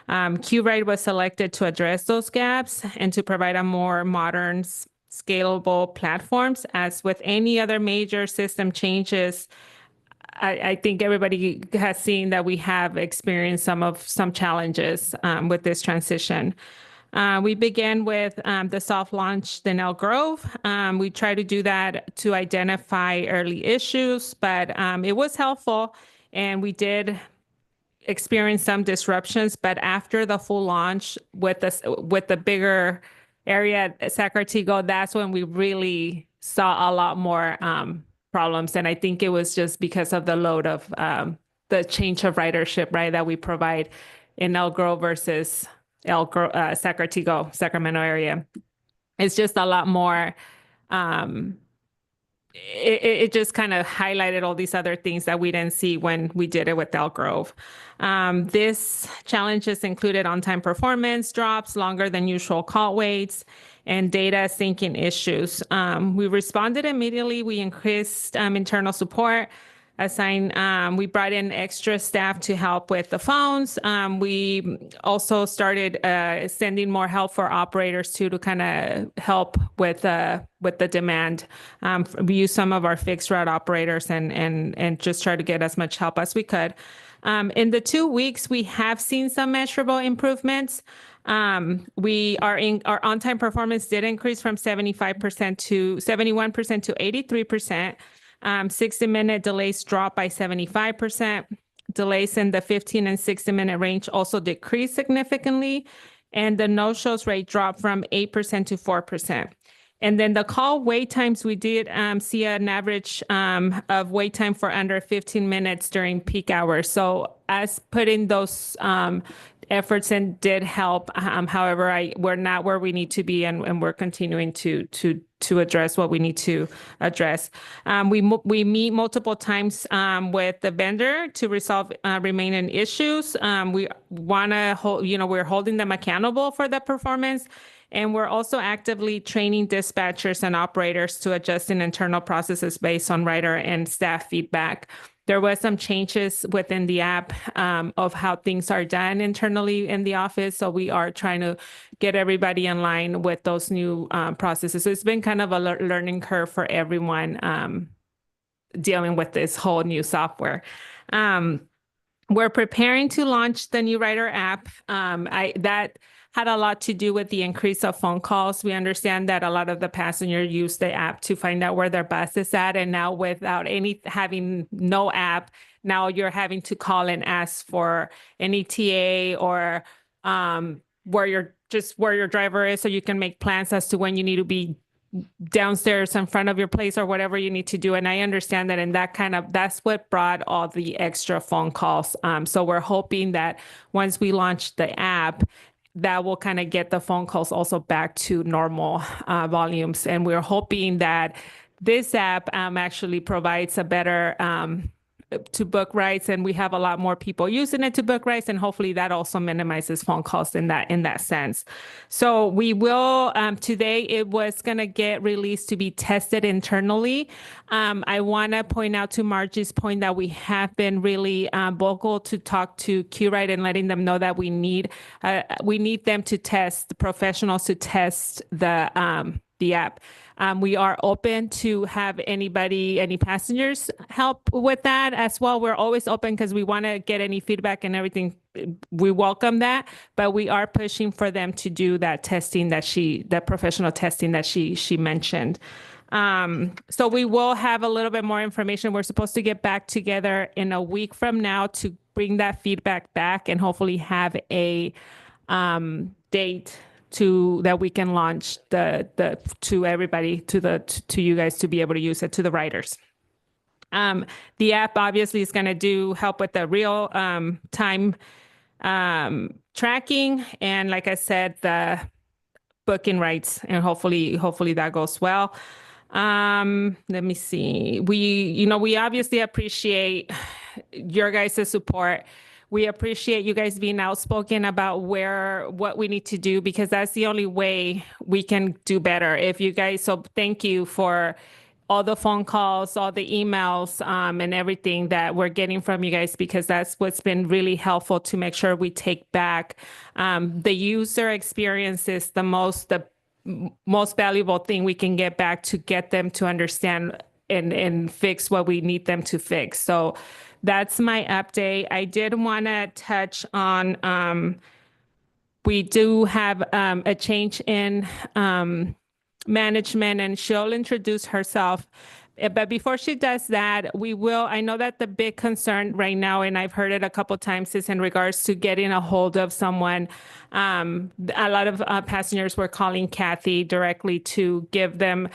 QRide was selected to address those gaps and to provide a more modern, scalable platforms. As with any other major system changes, I think everybody has seen that we have experienced some challenges with this transition. We began with the soft launch in Elk Grove. We try to do that to identify early issues, but it was helpful, and we did experience some disruptions. But after the full launch with the bigger area at SACRT Go, that's when we really saw a lot more problems. And I think it was just because of the load of the change of ridership, right, that we provide in Elk Grove versus SACRT Go, Sacramento area. It's just a lot more, it just kind of highlighted all these other things that we didn't see when we did it with Elk Grove. This challenges included on-time performance drops, longer than usual call waits, and data syncing issues. We responded immediately. We increased internal support, we brought in extra staff to help with the phones. We also started sending more help for operators too, to kind of help with the demand. We used some of our fixed route operators and just try to get as much help as we could. In the 2 weeks, we have seen some measurable improvements. Our on-time performance did increase from 75% to 71% to 83%. 60-minute delays dropped by 75%. Delays in the 15 and 60-minute range also decreased significantly. And the no-shows rate dropped from 8% to 4%. And then the call wait times, we did see an average of wait time for under 15 minutes during peak hours. So as putting those efforts in did help. However, we're not where we need to be, and we're continuing to address what we need to address. We meet multiple times with the vendor to resolve remaining issues. We want to hold, we're holding them accountable for the performance. And we're also actively training dispatchers and operators to adjust in internal processes based on rider and staff feedback. There was some changes within the app of how things are done internally in the office. So we are trying to get everybody in line with those new processes. So it's been kind of a learning curve for everyone dealing with this whole new software. We're preparing to launch the new rider app. That had a lot to do with the increase of phone calls. We understand that a lot of the passengers use the app to find out where their bus is at. And now without having no app, now you're having to call and ask for an ETA or where your driver is, so you can make plans as to when you need to be downstairs in front of your place or whatever you need to do. And I understand that, and that's what brought all the extra phone calls. So we're hoping that once we launch the app, that will kind of get the phone calls also back to normal volumes. And we're hoping that this app actually provides a better to book rides, and we have a lot more people using it to book rides, and hopefully that also minimizes phone calls in that sense. So we will today it was going to get released to be tested internally. I want to point out to Margie's point that we have been really vocal to talk to QRide and letting them know that we need them to test, the professionals to test the app. We are open to have any passengers help with that as well. We're always open because we want to get any feedback and everything. We welcome that, but we are pushing for them to do that testing that professional testing that she mentioned. So we will have a little bit more information. We're supposed to get back together in a week from now to bring that feedback back and hopefully have a date that we can launch to everybody, to you guys to be able to use it, to the writers. The app obviously is going to help with the real time tracking, and like I said, the booking rights, and hopefully that goes well. Let me see. We obviously appreciate your guys' support. We appreciate you guys being outspoken about what we need to do, because that's the only way we can do better. So thank you for all the phone calls, all the emails, and everything that we're getting from you guys, because that's what's been really helpful to make sure we take back. The user experience is the most valuable thing we can get back, to get them to understand and fix what we need them to fix. So that's my update. I did want to touch on, we do have a change in management, and she'll introduce herself. But before she does that, I know that the big concern right now, and I've heard it a couple of times, is in regards to getting a hold of someone. A lot of passengers were calling Kathy directly to give them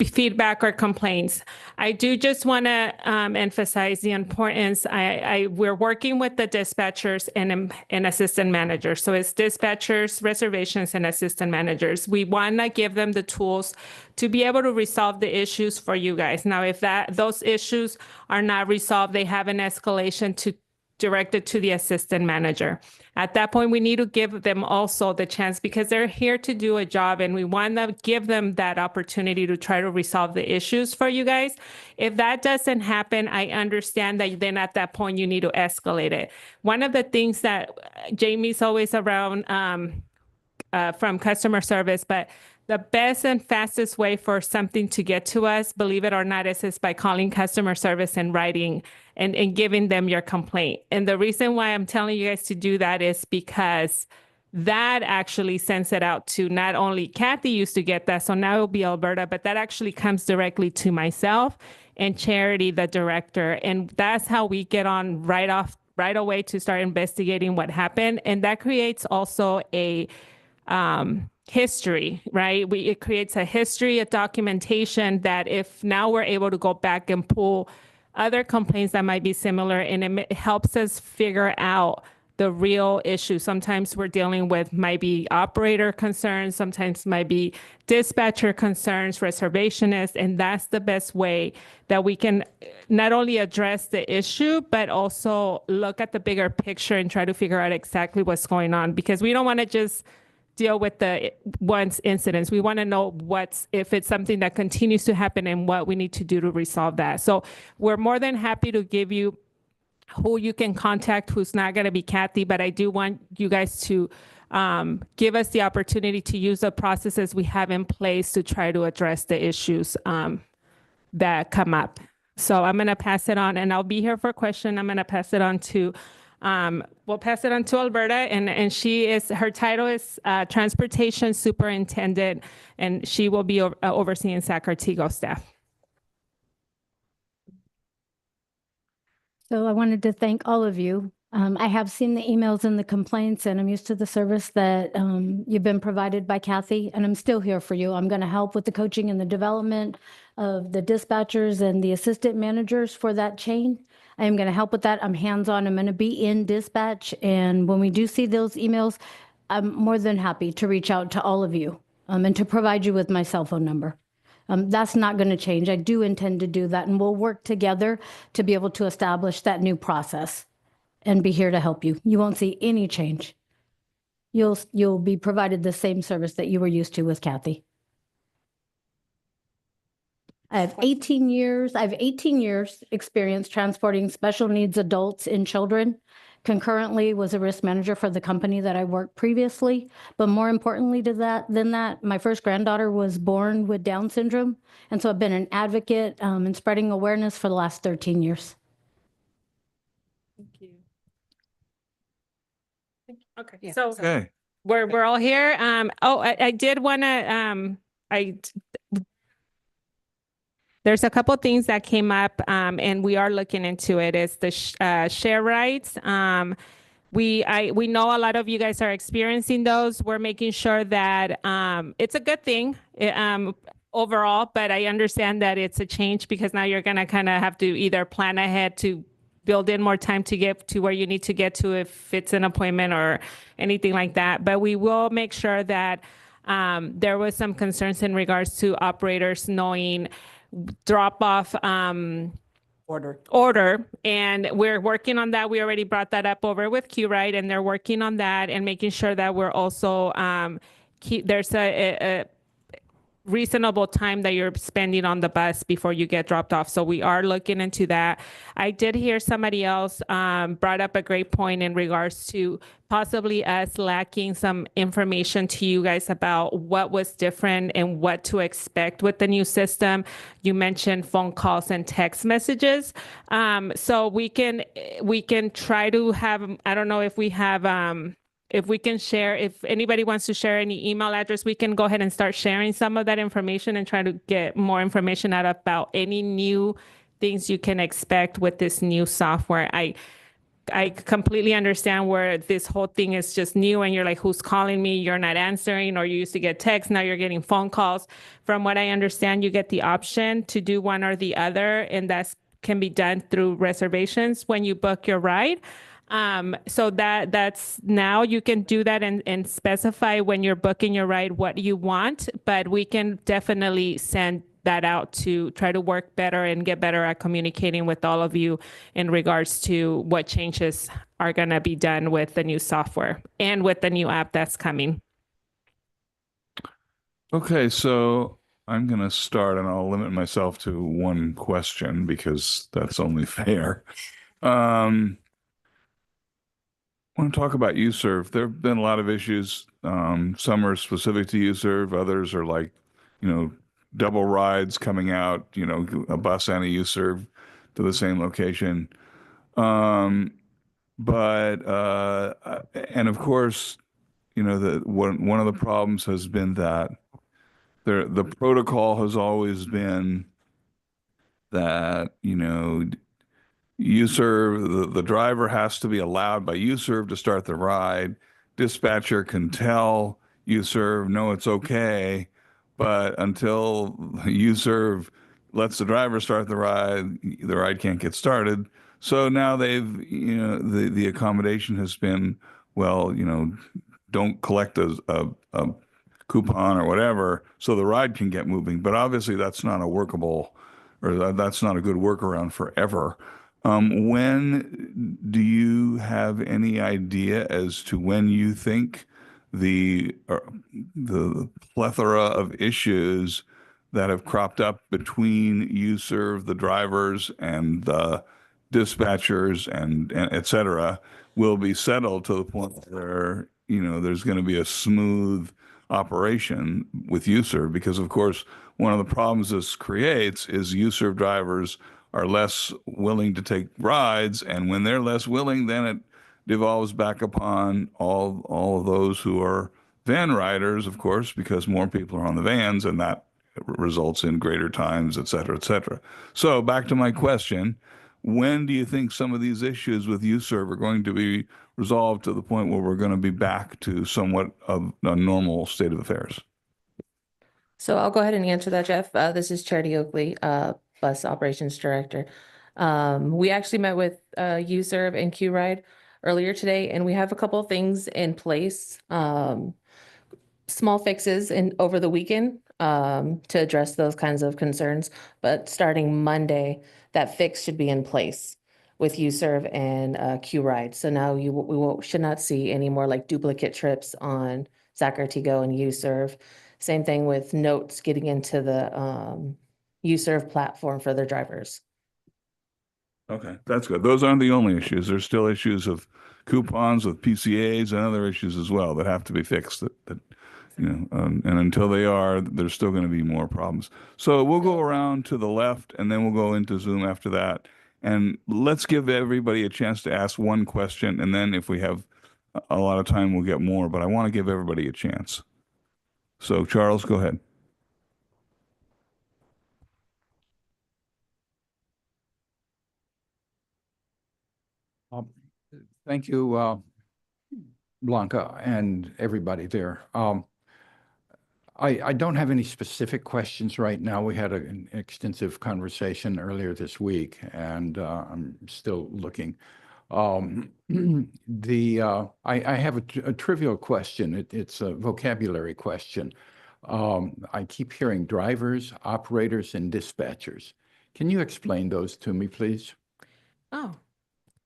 feedback or complaints. I do just want to emphasize the importance. We're working with the dispatchers and assistant managers. So it's dispatchers, reservations, and assistant managers. We want to give them the tools to be able to resolve the issues for you guys. Now, if those issues are not resolved, they have an escalation directed to the assistant manager. At that point, we need to give them also the chance, because they're here to do a job, and we want to give them that opportunity to try to resolve the issues for you guys. If that doesn't happen, I understand that then at that point you need to escalate it. One of the things that Jamie's always around from customer service, but the best and fastest way for something to get to us, believe it or not, is by calling customer service and writing and giving them your complaint. And the reason why I'm telling you guys to do that is because that actually sends it out to, not only Kathy used to get that, so now it'll be Alberta, but that actually comes directly to myself and Charity, the director. And that's how we get on right away to start investigating what happened. And that creates also a history, right? It creates a history, a documentation that if now we're able to go back and pull other complaints that might be similar, and it helps us figure out the real issue. Sometimes we're dealing with might be operator concerns, sometimes might be dispatcher concerns, reservationists, and that's the best way that we can not only address the issue, but also look at the bigger picture and try to figure out exactly what's going on, because we don't want to just deal with the once incidents. We want to know if it's something that continues to happen and what we need to do to resolve that. So we're more than happy to give you who you can contact, who's not going to be Kathy, but I do want you guys to give us the opportunity to use the processes we have in place to try to address the issues that come up. So I'm going to pass it on, and I'll be here for a question. I'm going to pass it on to we'll pass it on to Alberta, and her title is Transportation Superintendent, and she will be overseeing Sac-Artigo staff. So I wanted to thank all of you. I have seen the emails and the complaints, and I'm used to the service that you've been provided by Kathy, and I'm still here for you. I'm going to help with the coaching and the development of the dispatchers and the assistant managers for that chain. I am going to help with that. I'm hands-on. I'm going to be in dispatch. And when we do see those emails, I'm more than happy to reach out to all of you and to provide you with my cell phone number. That's not going to change. I do intend to do that. And we'll work together to be able to establish that new process and be here to help you. You won't see any change. You'll be provided the same service that you were used to with Kathy. I have 18 years experience transporting special needs adults and children. Concurrently was a risk manager for the company that I worked previously. But more importantly than that, my first granddaughter was born with Down syndrome. And so I've been an advocate and spreading awareness for the last 13 years. Thank you. Okay, Yeah. so Okay. we're all here. I did want to, there's a couple things that came up, and we are looking into it. Is the share rights. we know a lot of you guys are experiencing those. We're making sure that it's a good thing overall, but I understand that it's a change because now you're gonna kind of have to either plan ahead to build in more time to get to where you need to get to if it's an appointment or anything like that. But we will make sure that there was some concerns in regards to operators knowing drop off order, and we're working on that. We already brought that up over with QRide, and they're working on that and making sure that we're also there's a reasonable time that you're spending on the bus before you get dropped off. So we are looking into that. I did hear somebody else brought up a great point in regards to possibly us lacking some information to you guys about what was different and what to expect with the new system. You mentioned phone calls and text messages. So we can try to have, I don't know if we have if we can share, if anybody wants to share any email address, we can go ahead and start sharing some of that information and try to get more information out about any new things you can expect with this new software. I completely understand where this whole thing is just new and you're like, who's calling me? You're not answering, or you used to get texts, now you're getting phone calls. From what I understand, you get the option to do one or the other, and that can be done through reservations when you book your ride. So that's now you can do that and specify when you're booking your ride what you want, but we can definitely send that out to try to work better and get better at communicating with all of you in regards to what changes are going to be done with the new software and with the new app that's coming. Okay, so I'm going to start and I'll limit myself to one question because that's only fair. I want to talk about UServe. There have been a lot of issues. Some are specific to UServe. Others are like, double rides coming out, a bus and a UServe to the same location. And of course, one of the problems has been that the protocol has always been that, UServe, the driver has to be allowed by UServe to start the ride. Dispatcher can tell UServe, no, it's okay. But until UServe lets the driver start the ride can't get started. So now the accommodation has been, well, don't collect a coupon or whatever so the ride can get moving. But obviously that's not a workable, or that's not a good workaround forever. When do you have any idea as to when you think the plethora of issues that have cropped up between UServe, the drivers, and the dispatchers, and et cetera, will be settled to the point where there's going to be a smooth operation with UServe? Because of course, one of the problems this creates is UServe drivers are less willing to take rides, and when they're less willing, then it devolves back upon all of those who are van riders, of course, because more people are on the vans, and that results in greater times, et cetera, et cetera. So back to my question, when do you think some of these issues with UServe are going to be resolved to the point where we're going to be back to somewhat of a normal state of affairs? So I'll go ahead and answer that, Jeff. This is Charity Oakley, Bus Operations Director. We actually met with UServe and QRide earlier today, and we have a couple of things in place, small fixes over the weekend to address those kinds of concerns. But starting Monday, that fix should be in place with UServe and QRide. So now should not see any more like duplicate trips on Zacatego and UServe. Same thing with notes getting into the UServe platform for their drivers. Okay, that's good. Those aren't the only issues. There's still issues of coupons with PCAs and other issues as well that have to be fixed. And until they are, there's still going to be more problems. So we'll go around to the left, and then we'll go into Zoom after that. And let's give everybody a chance to ask one question, and then if we have a lot of time, we'll get more. But I want to give everybody a chance. So Charles, go ahead. Thank you, Blanca and everybody there. I don't have any specific questions right now. We had an extensive conversation earlier this week, and I'm still looking. I have a trivial question. It's a vocabulary question. I keep hearing drivers, operators, and dispatchers. Can you explain those to me, please? Oh,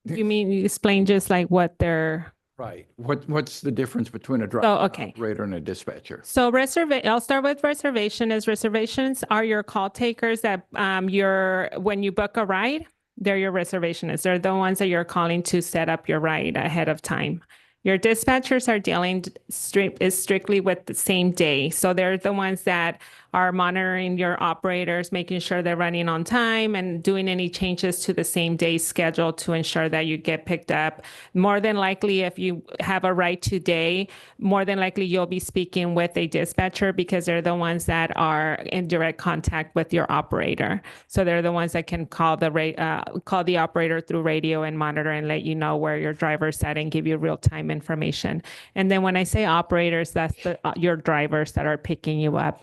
you mean you explain just like what they're. Right. What's the difference between a driver, okay. operator, and a dispatcher? So I'll start with reservation. Reservations are your call takers that when you book a ride, they're your reservationists. They're the ones that you're calling to set up your ride ahead of time. Your dispatchers are dealing strictly with the same day. So they're the ones that are monitoring your operators, making sure they're running on time and doing any changes to the same day schedule to ensure that you get picked up. More than likely, if you have a ride today, more than likely you'll be speaking with a dispatcher because they're the ones that are in direct contact with your operator. So they're the ones that can call the operator through radio and monitor and let you know where your driver's at and give you real-time information. And then when I say operators, that's your drivers that are picking you up.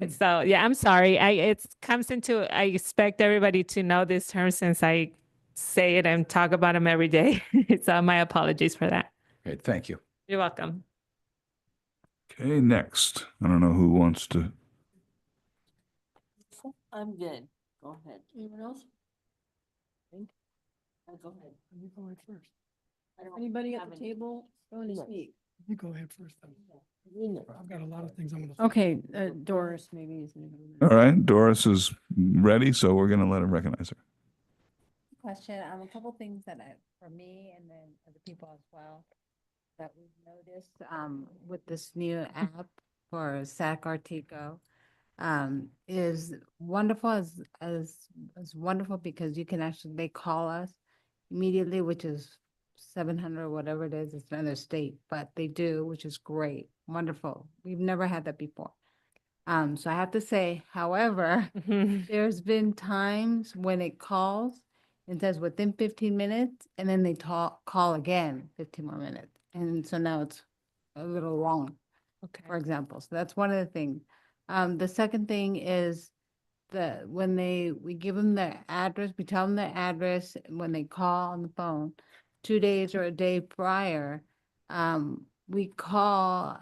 So yeah, I'm sorry. I expect everybody to know this term since I say it and talk about them every day. So my apologies for that. Okay, thank you. You're welcome. Okay, next. I don't know who wants to. I'm good. Go ahead. Anyone else? Go ahead. You go ahead first. Anybody at the table going to speak? You go ahead first. I've got a lot of things I'm going to. Okay, Doris, maybe. All right, Doris is ready, so we're going to let her recognize her. Question, a couple things that for me and then other people as well, that we've noticed with this new app for SAC-RT Go is wonderful as wonderful because you can actually, they call us immediately, which is 700 or whatever it is, it's another state, but they do, which is great, wonderful. We've never had that before. So I have to say, however, there's been times when it calls and says within 15 minutes, and then they call again 15 more minutes. And so now it's a little wrong, for example. So that's one of the things. The second thing is when we give them the address, we tell them the address when they call on the phone, 2 days or a day prior, we call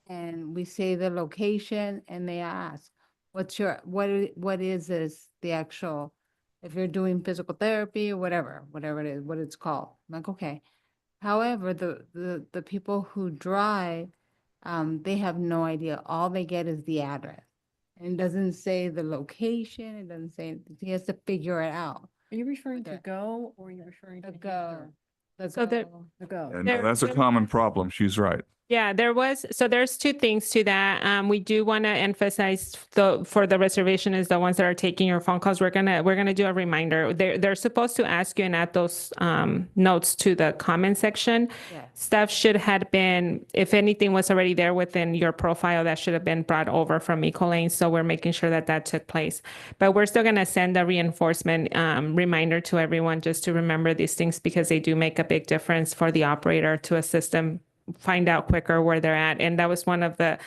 and we say the location and they ask, what is this, the actual, if you're doing physical therapy or whatever it is, what it's called. I'm like, okay. However, the people who drive, they have no idea. All they get is the address. And it doesn't say the location. It doesn't say, he has to figure it out. Are you referring to Go or are you referring to Go? The Go. Yeah, no, that's a common problem. She's right. Yeah, there's two things to that. We do want to emphasize for the reservation is the ones that are taking your phone calls. We're gonna do a reminder. They're supposed to ask you and add those notes to the comment section. Yeah. Stuff should have been, if anything was already there within your profile, that should have been brought over from Ecolane. So we're making sure that took place. But we're still gonna send a reinforcement reminder to everyone just to remember these things because they do make a big difference for the operator to assist them find out quicker where they're at. And that was one of the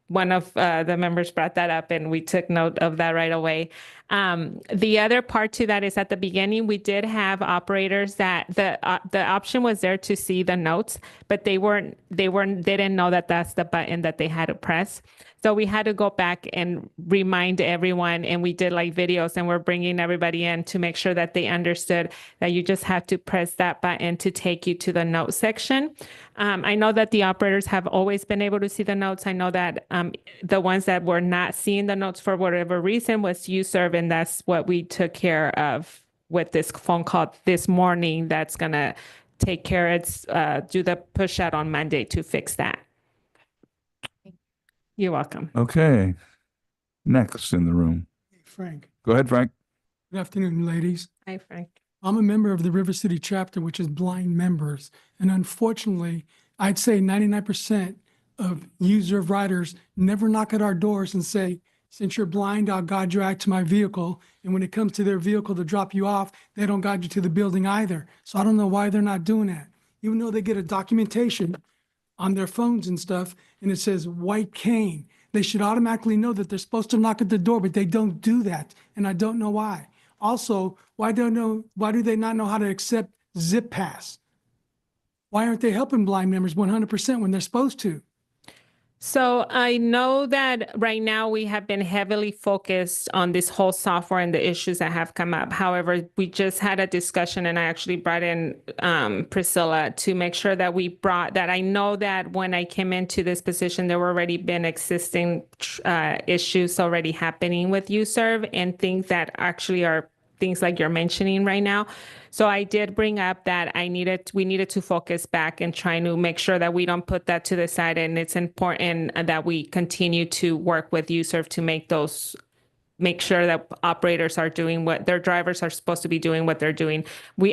members brought that up and we took note of that right away. The other part to that is at the beginning, we did have operators that the option was there to see the notes, but they didn't know that that's the button that they had to press. So we had to go back and remind everyone, and we did like videos and we're bringing everybody in to make sure that they understood that you just have to press that button to take you to the note section. I know that the operators have always been able to see the notes. I know that the ones that were not seeing the notes for whatever reason was UServe, and that's what we took care of with this phone call this morning. That's going to take care of do the push out on Monday to fix that. You're welcome. Okay. Next in the room. Frank. Go ahead, Frank. Good afternoon, ladies. Hi, Frank. I'm a member of the River City chapter, which is blind members. And unfortunately, I'd say 99% of user riders never knock at our doors and say, since you're blind, I'll guide you out to my vehicle. And when it comes to their vehicle to drop you off, they don't guide you to the building either. So I don't know why they're not doing that. Even though they get a documentation on their phones and stuff, and it says white cane, they should automatically know that they're supposed to knock at the door, but they don't do that. And I don't know why. Also, why do they not know how to accept Zip Pass? Why aren't they helping blind members 100% when they're supposed to? So I know that right now we have been heavily focused on this whole software and the issues that have come up. However, we just had a discussion and I actually brought in Priscilla to make sure that we brought that. I know that when I came into this position, there were already been existing issues already happening with UServe and things that actually are things like you're mentioning right now. So I did bring up that we needed to focus back and trying to make sure that we don't put that to the side. And it's important that we continue to work with UServe to make sure that operators are doing what their drivers are supposed to be doing, what they're doing.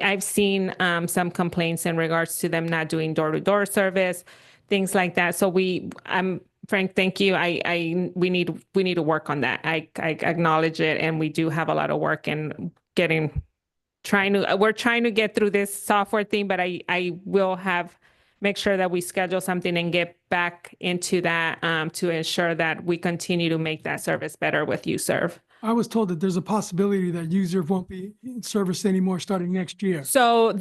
I've seen some complaints in regards to them not doing door-to-door service, things like that. So Frank, thank you. We need to work on that. I acknowledge it, and we do have a lot of work in we're trying to get through this software thing, but I will make sure that we schedule something and get back into that to ensure that we continue to make that service better with UServe. I was told that there's a possibility that UServe won't be in service anymore starting next year. So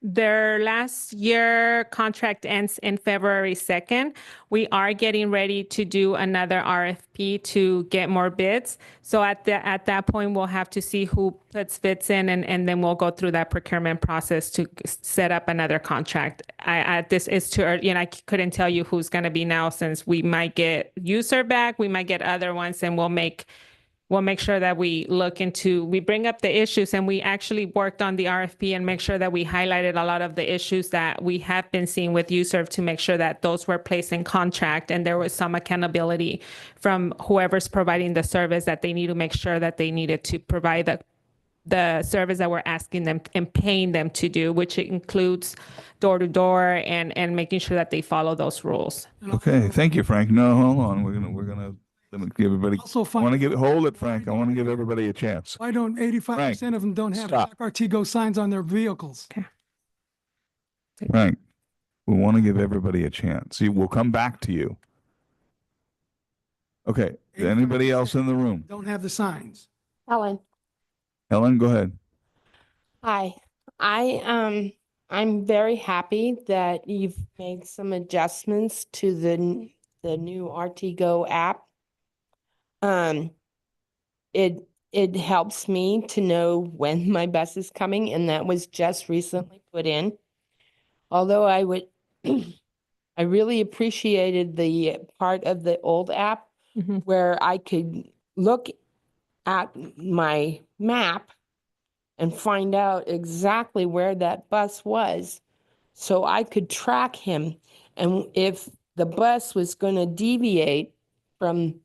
their last year contract ends in February 2nd. We are getting ready to do another RFP to get more bids. So at that point, we'll have to see who puts bids in, and then we'll go through that procurement process to set up another contract. This is too early, and I couldn't tell you who's going to be now, since we might get user back, we might get other ones, and we'll make sure that we bring up the issues, and we actually worked on the RFP and make sure that we highlighted a lot of the issues that we have been seeing with UServe to make sure that those were placed in contract, and there was some accountability from whoever's providing the service that they need to make sure that they needed to provide the service that we're asking them and paying them to do, which includes door-to-door and making sure that they follow those rules. Okay, thank you, Frank. No, hold on. We're gonna let me give everybody. Hold it, Frank. I want to give everybody a chance. Why don't 85% of them don't have Artigo signs on their vehicles? Okay. Frank, we want to give everybody a chance. See, we'll come back to you. Okay. Anybody else in the room? Don't have the signs. Helen. Helen, go ahead. Hi. I'm very happy that you've made some adjustments to the new Artigo app. It helps me to know when my bus is coming, and that was just recently put in. Although I really appreciated the part of the old app where I could look at my map and find out exactly where that bus was, so I could track him. And if the bus was going to deviate from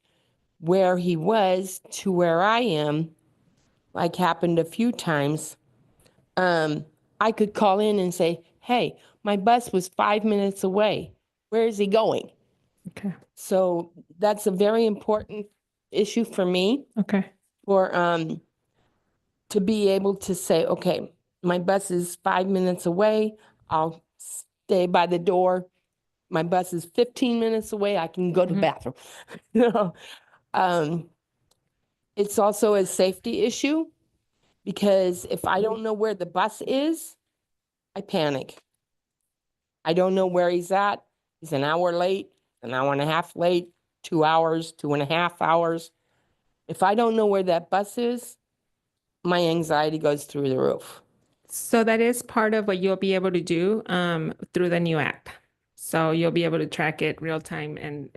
where he was to where I am, like happened a few times, I could call in and say, hey, my bus was 5 minutes away. Where is he going? Okay. So that's a very important issue for me. Okay. For to be able to say, okay, my bus is 5 minutes away. I'll stay by the door. My bus is 15 minutes away. I can go to the bathroom. It's also a safety issue, because if I don't know where the bus is, I panic. I don't know where he's at. He's an hour late, an hour and a half late, 2 hours, 2.5 hours. If I don't know where that bus is, my anxiety goes through the roof. So that is part of what you'll be able to do through the new app. So you'll be able to track it real time and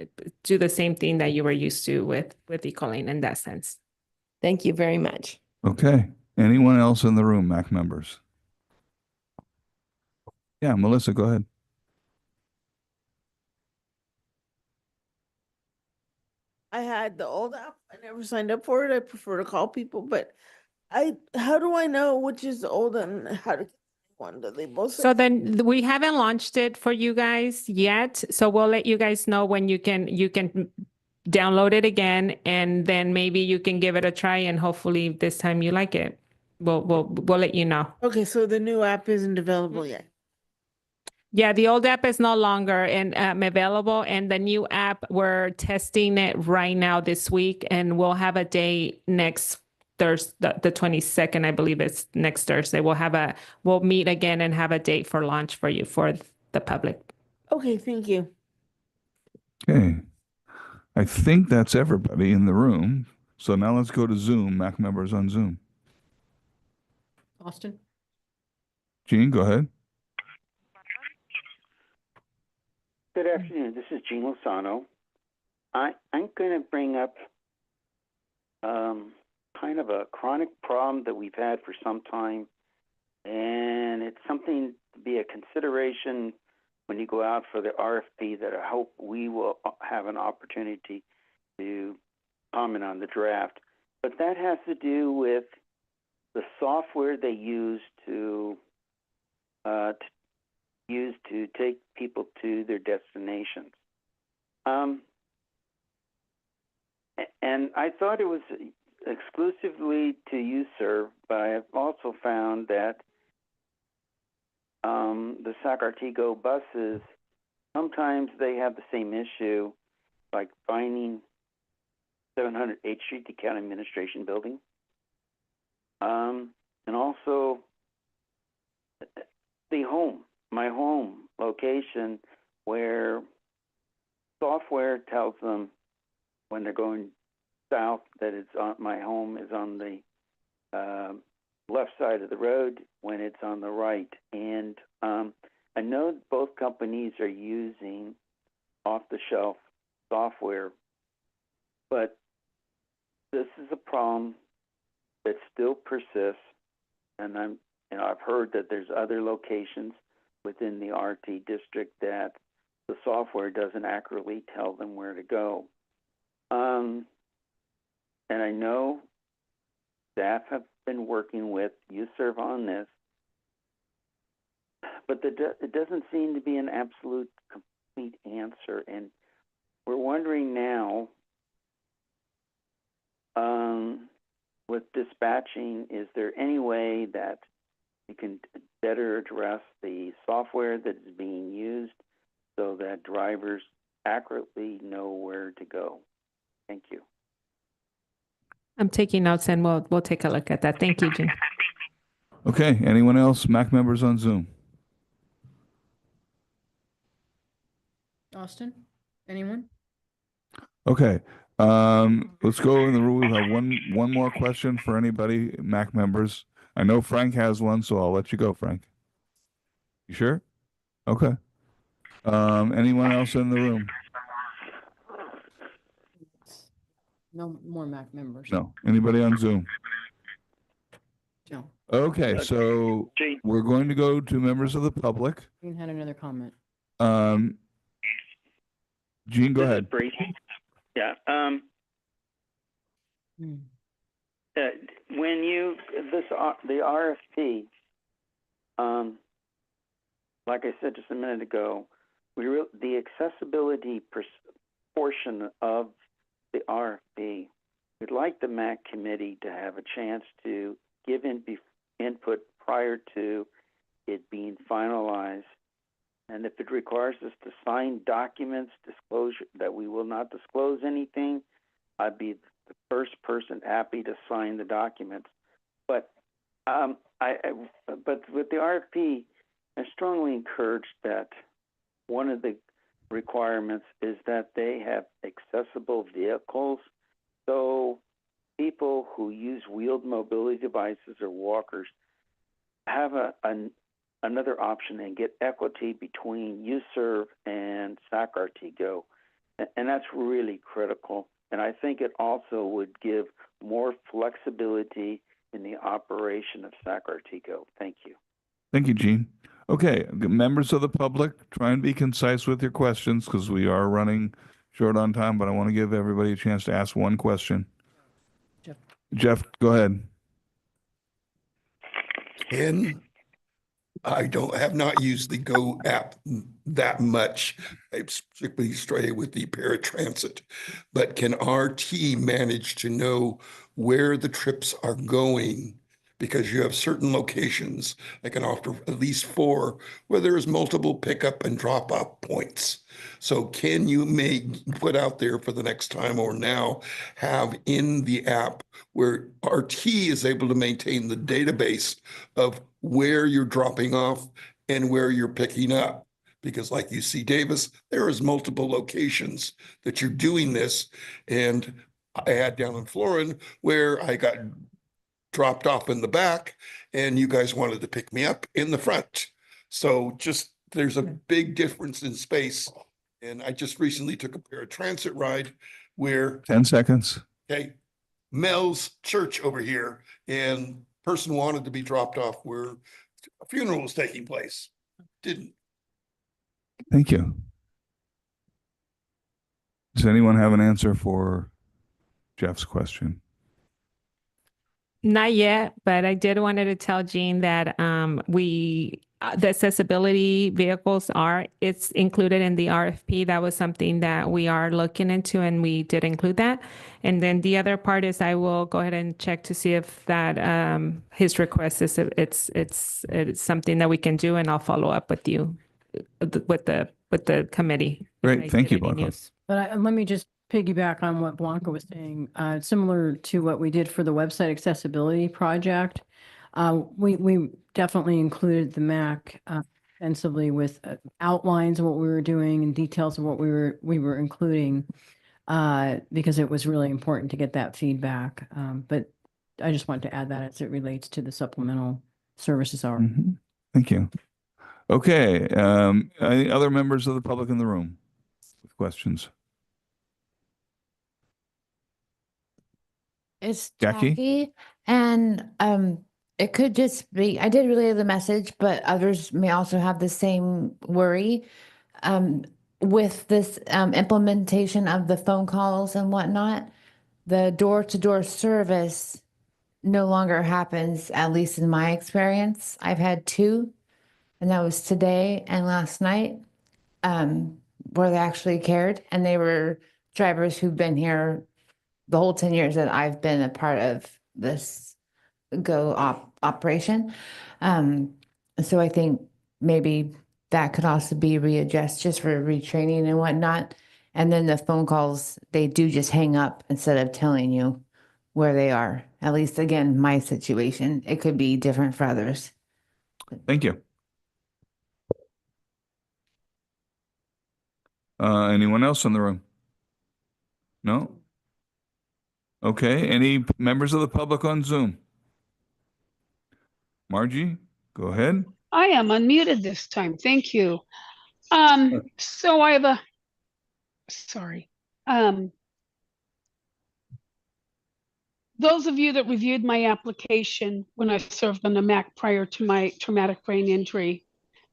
do the same thing that you were used to with Ecolane in that sense. Thank you very much. Okay. Anyone else in the room, MAC members? Yeah, Melissa, go ahead. I had the old app. I never signed up for it. I prefer to call people, but how do I know which is the old and how to get one? Do they both? So then we haven't launched it for you guys yet. So we'll let you guys know when you can download it again, and then maybe you can give it a try, and hopefully this time you like it. We'll let you know. Okay, so the new app isn't available yet. Yeah, the old app is no longer available, and the new app, we're testing it right now this week, and we'll have a day next Thursday, the 22nd, I believe it's next Thursday. We'll meet again and have a date for launch for you, for the public. Okay, thank you. Okay. I think that's everybody in the room. So now let's go to Zoom, MAC members on Zoom. Austin? Gene, go ahead. Good afternoon. This is Gene Lozano. I'm going to bring up kind of a chronic problem that we've had for some time, and it's something to be a consideration when you go out for the RFP that I hope we will have an opportunity to comment on the draft. But that has to do with the software they use to take people to their destinations. And I thought it was exclusively to UServe, but I have also found that the SAC-Artigo buses, sometimes they have the same issue, like finding 700 H Street, the County Administration Building. And also my home location, where software tells them when they're going south that my home is on the left side of the road when it's on the right. And I know both companies are using off-the-shelf software, but this is a problem that still persists, and I've heard that there's other locations within the RT district that the software doesn't accurately tell them where to go. And I know staff have been working with UServe on this, but it doesn't seem to be an absolute complete answer. And we're wondering now, with dispatching, is there any way that you can better address the software that is being used so that drivers accurately know where to go? Thank you. I'm taking notes, and we'll take a look at that. Thank you, Gene. Okay. Anyone else? MAC members on Zoom. Austin? Anyone? Okay. Let's go in the room. We have one more question for anybody, MAC members. I know Frank has one, so I'll let you go, Frank. You sure? Okay. Anyone else in the room? No more MAC members. No. Anybody on Zoom? No. Okay, so we're going to go to members of the public. Gene had another comment. Gene, go ahead. Yeah. When the RFP, like I said just a minute ago, the accessibility portion of the RFP, we'd like the MAC committee to have a chance to give input prior to it being finalized. And if it requires us to sign documents, disclosure that we will not disclose anything, I'd be the first person happy to sign the documents. But but with the RFP, I strongly encourage that one of the requirements is that they have accessible vehicles, so people who use wheeled mobility devices or walkers have another option and get equity between UServe and SAC-Artigo. And that's really critical. And I think it also would give more flexibility in the operation of SAC-Artigo. Thank you. Thank you, Gene. Okay, members of the public, try and be concise with your questions because we are running short on time, but I want to give everybody a chance to ask one question. Jeff, go ahead. Can I have not used the Go app that much. I strictly stray with the paratransit. But can our team manage to know where the trips are going? Because you have certain locations, I can offer at least 4, where there is multiple pickup and drop off points. So can you put out there for the next time or now, have in the app where RT is able to maintain the database of where you're dropping off and where you're picking up? Because like UC Davis, there is multiple locations that you're doing this. And I had down in Florin where I got dropped off in the back and you guys wanted to pick me up in the front. So just there's a big difference in space. And I just recently took a paratransit ride where 10 seconds. Okay, Mel's church over here, and person wanted to be dropped off where a funeral was taking place. Didn't. Thank you. Does anyone have an answer for Jeff's question? Not yet, but I did wanted to tell Jean that the accessibility vehicles it's included in the RFP. That was something that we are looking into, and we did include that. And then the other part is I will go ahead and check to see if that his request is it's something that we can do, and I'll follow up with you with the committee. Great, thank you, Blanca. But let me just piggyback on what Blanca was saying, similar to what we did for the website accessibility project. We definitely included the MAC extensively with outlines of what we were doing and details of what we were including because it was really important to get that feedback. But I just wanted to add that as it relates to the supplemental services hour. Mm-hmm. Thank you. Okay. Any other members of the public in the room with questions? It's Jackie? Jackie, and it could just be, I did relay the message, but others may also have the same worry. With this implementation of the phone calls and whatnot, the door-to-door service no longer happens, at least in my experience. I've had 2, and that was today and last night, where they actually cared, and they were drivers who've been here the whole 10 years that I've been a part of this operation. So I think maybe that could also be readjusted just for retraining and whatnot. And then the phone calls, they do just hang up instead of telling you where they are. At least, again, my situation. It could be different for others. Thank you. Anyone else in the room? No? Okay. Any members of the public on Zoom? Margie, go ahead. I am unmuted this time. Thank you. So I have those of you that reviewed my application when I served on the MAC prior to my traumatic brain injury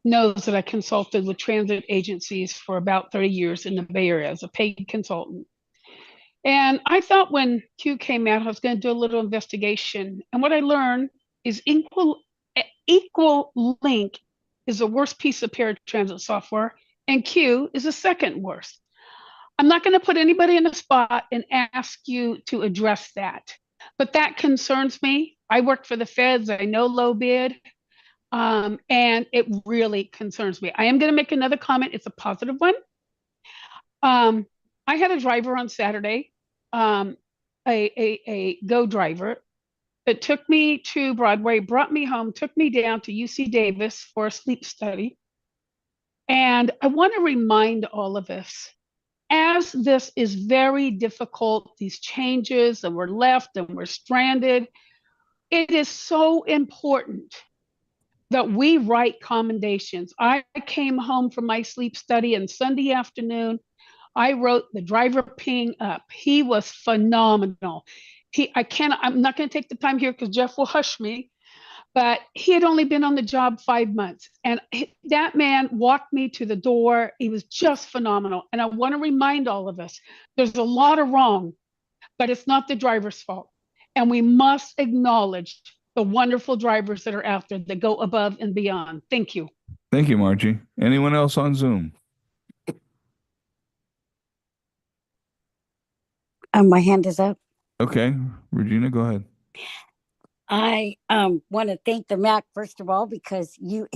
knows that I consulted with transit agencies for about 30 years in the Bay Area as a paid consultant. And I thought when Q came out, I was going to do a little investigation. And what I learned is Equal Link is the worst piece of paratransit software, and Q is the second worst. I'm not going to put anybody in a spot and ask you to address that, but that concerns me. I work for the feds. I know low bid, and it really concerns me. I am going to make another comment. It's a positive one. I had a driver on Saturday, a Go driver that took me to Broadway, brought me home, took me down to UC Davis for a sleep study. And I want to remind all of us, as this is very difficult, these changes, and we're left and we're stranded, it is so important that we write commendations. I came home from my sleep study and Sunday afternoon, I wrote the driver ping up. He was phenomenal. I'm not going to take the time here because Jeff will hush me, but he had only been on the job 5 months. And that man walked me to the door. He was just phenomenal. And I want to remind all of us, there's a lot of wrong, but it's not the driver's fault. And we must acknowledge the wonderful drivers that are out there that go above and beyond. Thank you. Thank you, Margie. Anyone else on Zoom? My hand is up. Okay, Regina, go ahead. I want to thank the MAC first of all because you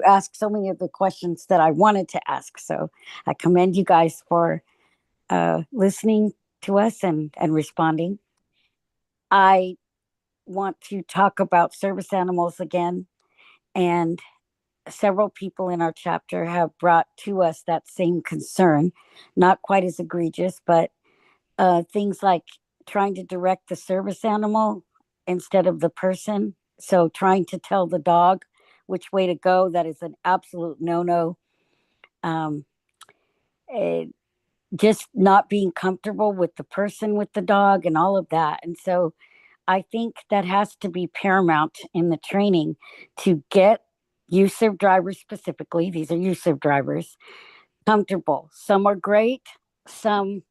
asked so many of the questions that I wanted to ask. So I commend you guys for listening to us and responding. I want to talk about service animals again, and several people in our chapter have brought to us that same concern, not quite as egregious, but things like trying to direct the service animal instead of the person. So trying to tell the dog which way to go, that is an absolute no-no. Just not being comfortable with the person with the dog and all of that. And so I think that has to be paramount in the training to get use-serve drivers specifically, these are use-serve drivers, comfortable. Some are great, some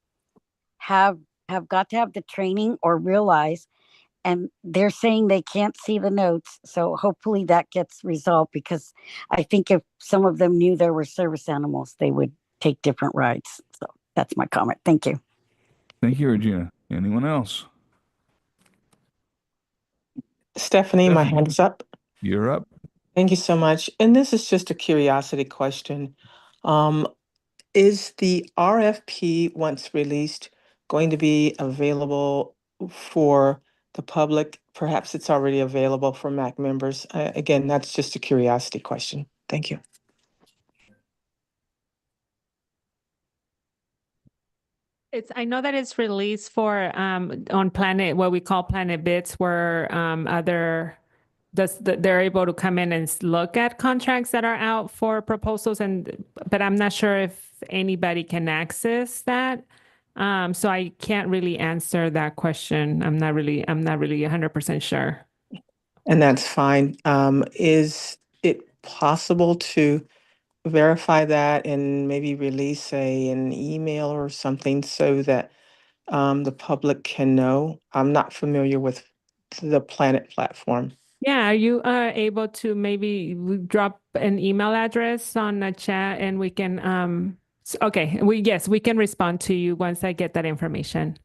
have got to have the training or realize, and they're saying they can't see the notes. So hopefully that gets resolved, because I think if some of them knew there were service animals, they would take different rides. So that's my comment. Thank you. Thank you, Regina. Anyone else? Stephanie, my hand is up. You're up. Thank you so much. And this is just a curiosity question. Is the RFP, once released, going to be available for the public? Perhaps it's already available for MAC members. Again, that's just a curiosity question. Thank you. I know that it's released for on Planet, what we call Planet Bits, where they're able to come in and look at contracts that are out for proposals, but I'm not sure if anybody can access that. So I can't really answer that question. I'm not really 100% sure. And that's fine. Is it possible to verify that and maybe release an email or something so that the public can know? I'm not familiar with the Planet platform. Yeah, are you able to maybe drop an email address on the chat and we can okay, we can respond to you once I get that information.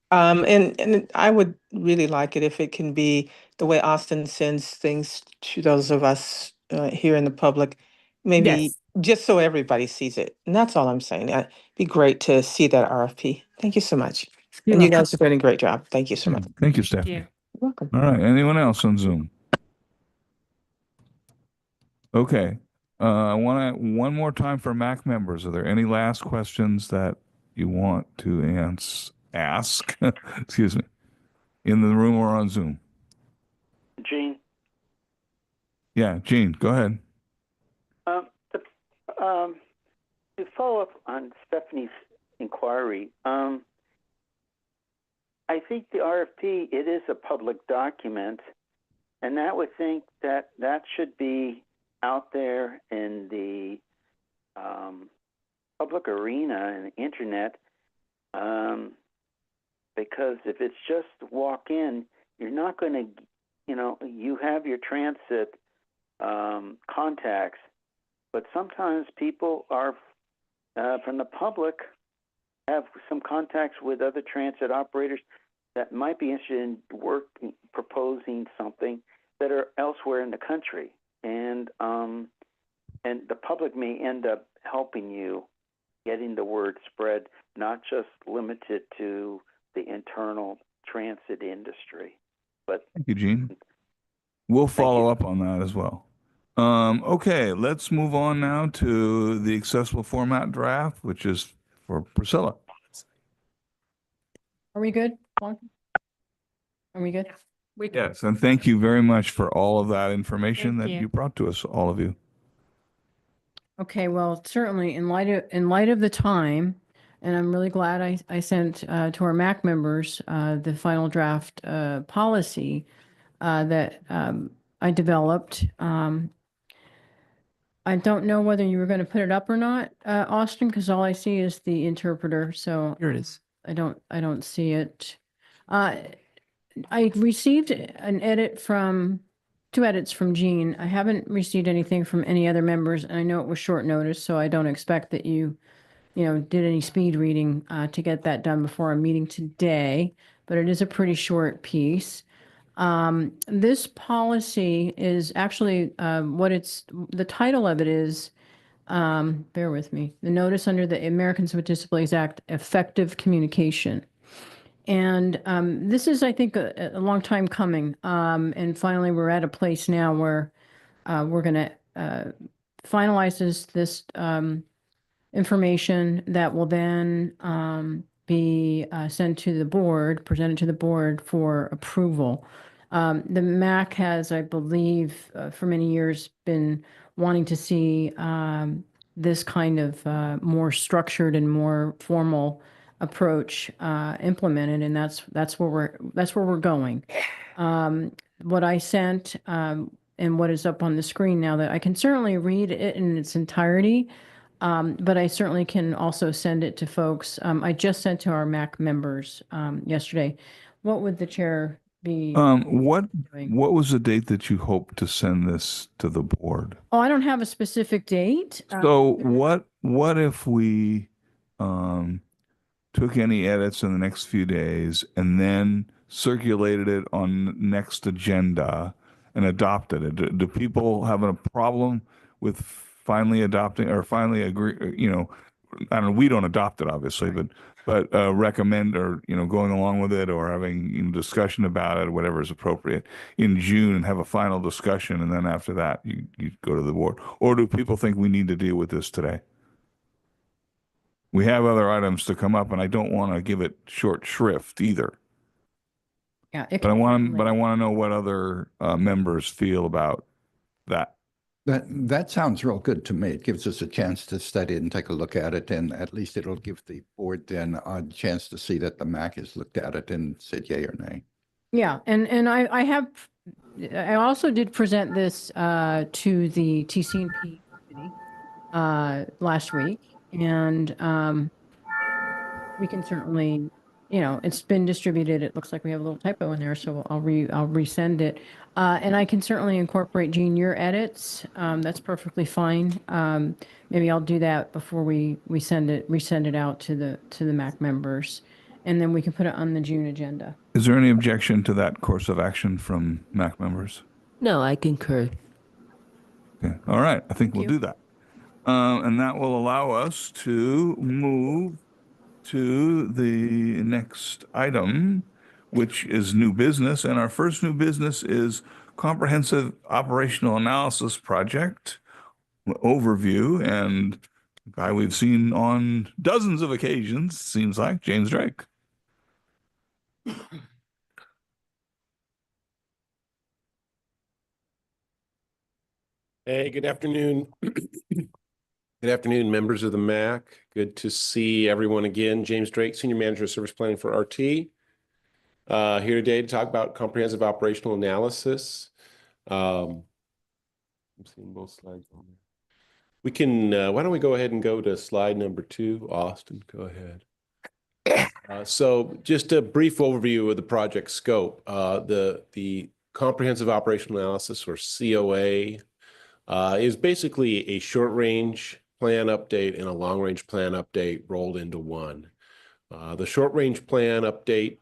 And I would really like it if it can be the way Austin sends things to those of us here in the public, maybe Yes. just so everybody sees it. And that's all I'm saying. It'd be great to see that RFP. Thank you so much. You're And you welcome. guys are doing a great job. Thank you so much. Thank you, Stephanie. you. You're welcome. All right. Anyone else on Zoom? Okay. I want to one more time for MAC members. Are there any last questions that you want to ask? Excuse me. In the room or on Zoom? Gene, Yeah, Gene, go ahead. to follow up on Stephanie's inquiry, I think the RFP, it is a public document, and that would think that that should be out there in the public arena and the internet, because if it's just walk in, you're not going to, you have your transit contacts, but sometimes people are from the public have some contacts with other transit operators that might be interested in proposing something that are elsewhere in the country, and the public may end up helping you getting the word spread, not just limited to the internal transit industry. But Thank you, Gene. We'll follow up on that as well. Okay, let's move on now to the accessible format draft, which is for Priscilla. Are we good? Are we good? Yes, and thank you very much for all of that information that you. you brought to us, all of you. Okay, well, certainly in light of the time, and I'm really glad I sent to our MAC members the final draft policy that I developed. I don't know whether you were going to put it up or not, Austin, because all I see is the interpreter. So here it is. I don't see it. I received an edit from, 2 edits from Jean. I haven't received anything from any other members, and I know it was short notice, so I don't expect that you did any speed reading to get that done before our meeting today, but it is a pretty short piece. This policy is actually the title of it is, bear with me, the notice under the Americans with Disabilities Act, Effective Communication. And this is, I think, a long time coming. And finally, we're at a place now where we're going to finalize this information that will then be sent to the board, presented to the board for approval. The MAC has, I believe, for many years been wanting to see this kind of more structured and more formal approach implemented, and that's where we're going. What I sent and what is up on the screen now, that I can certainly read it in its entirety, but I certainly can also send it to folks. I just sent to our MAC members yesterday. What would the chair be What doing? was the date that you hope to send this to the board? Oh, I don't have a specific date. So what if we took any edits in the next few days and then circulated it on next agenda and adopted it? Do people have a problem with finally adopting or finally agree? I don't know. We don't adopt it, obviously, but recommend or going along with it or having discussion about it, whatever is appropriate in June, and have a final discussion, and then after that you go to the board. Or do people think we need to deal with this today? We have other items to come up, and I don't want to give it short shrift either. Yeah, But I want to know what other members feel about that. That sounds real good to me. It gives us a chance to study it and take a look at it, and at least it'll give the board then a chance to see that the MAC has looked at it and said yay or nay. Yeah, and I also did present this to the TCNP committee last week, and we can certainly, it's been distributed. It looks like we have a little typo in there, so I'll resend it. And I can certainly incorporate, Jean, your edits. That's perfectly fine. Maybe I'll do that before we resend it out to the MAC members, and then we can put it on the June agenda. Is there any objection to that course of action from MAC members? No, I concur. Okay. All right. I think we'll do that. And that will allow us to move to the next item, which is new business. And our first new business is Comprehensive Operational Analysis Project overview. And a guy we've seen on dozens of occasions, seems like, James Drake. Hey, good afternoon. Good afternoon, members of the MAC. Good to see everyone again. James Drake, Senior Manager of Service Planning for RT. Here today to talk about comprehensive operational analysis. I'm seeing both slides on there. We can, why don't we go ahead and go to slide number 2, Austin, go ahead. So just a brief overview of the project scope. The comprehensive operational analysis, or COA, is basically a short-range plan update and a long-range plan update rolled into one. The short-range plan update,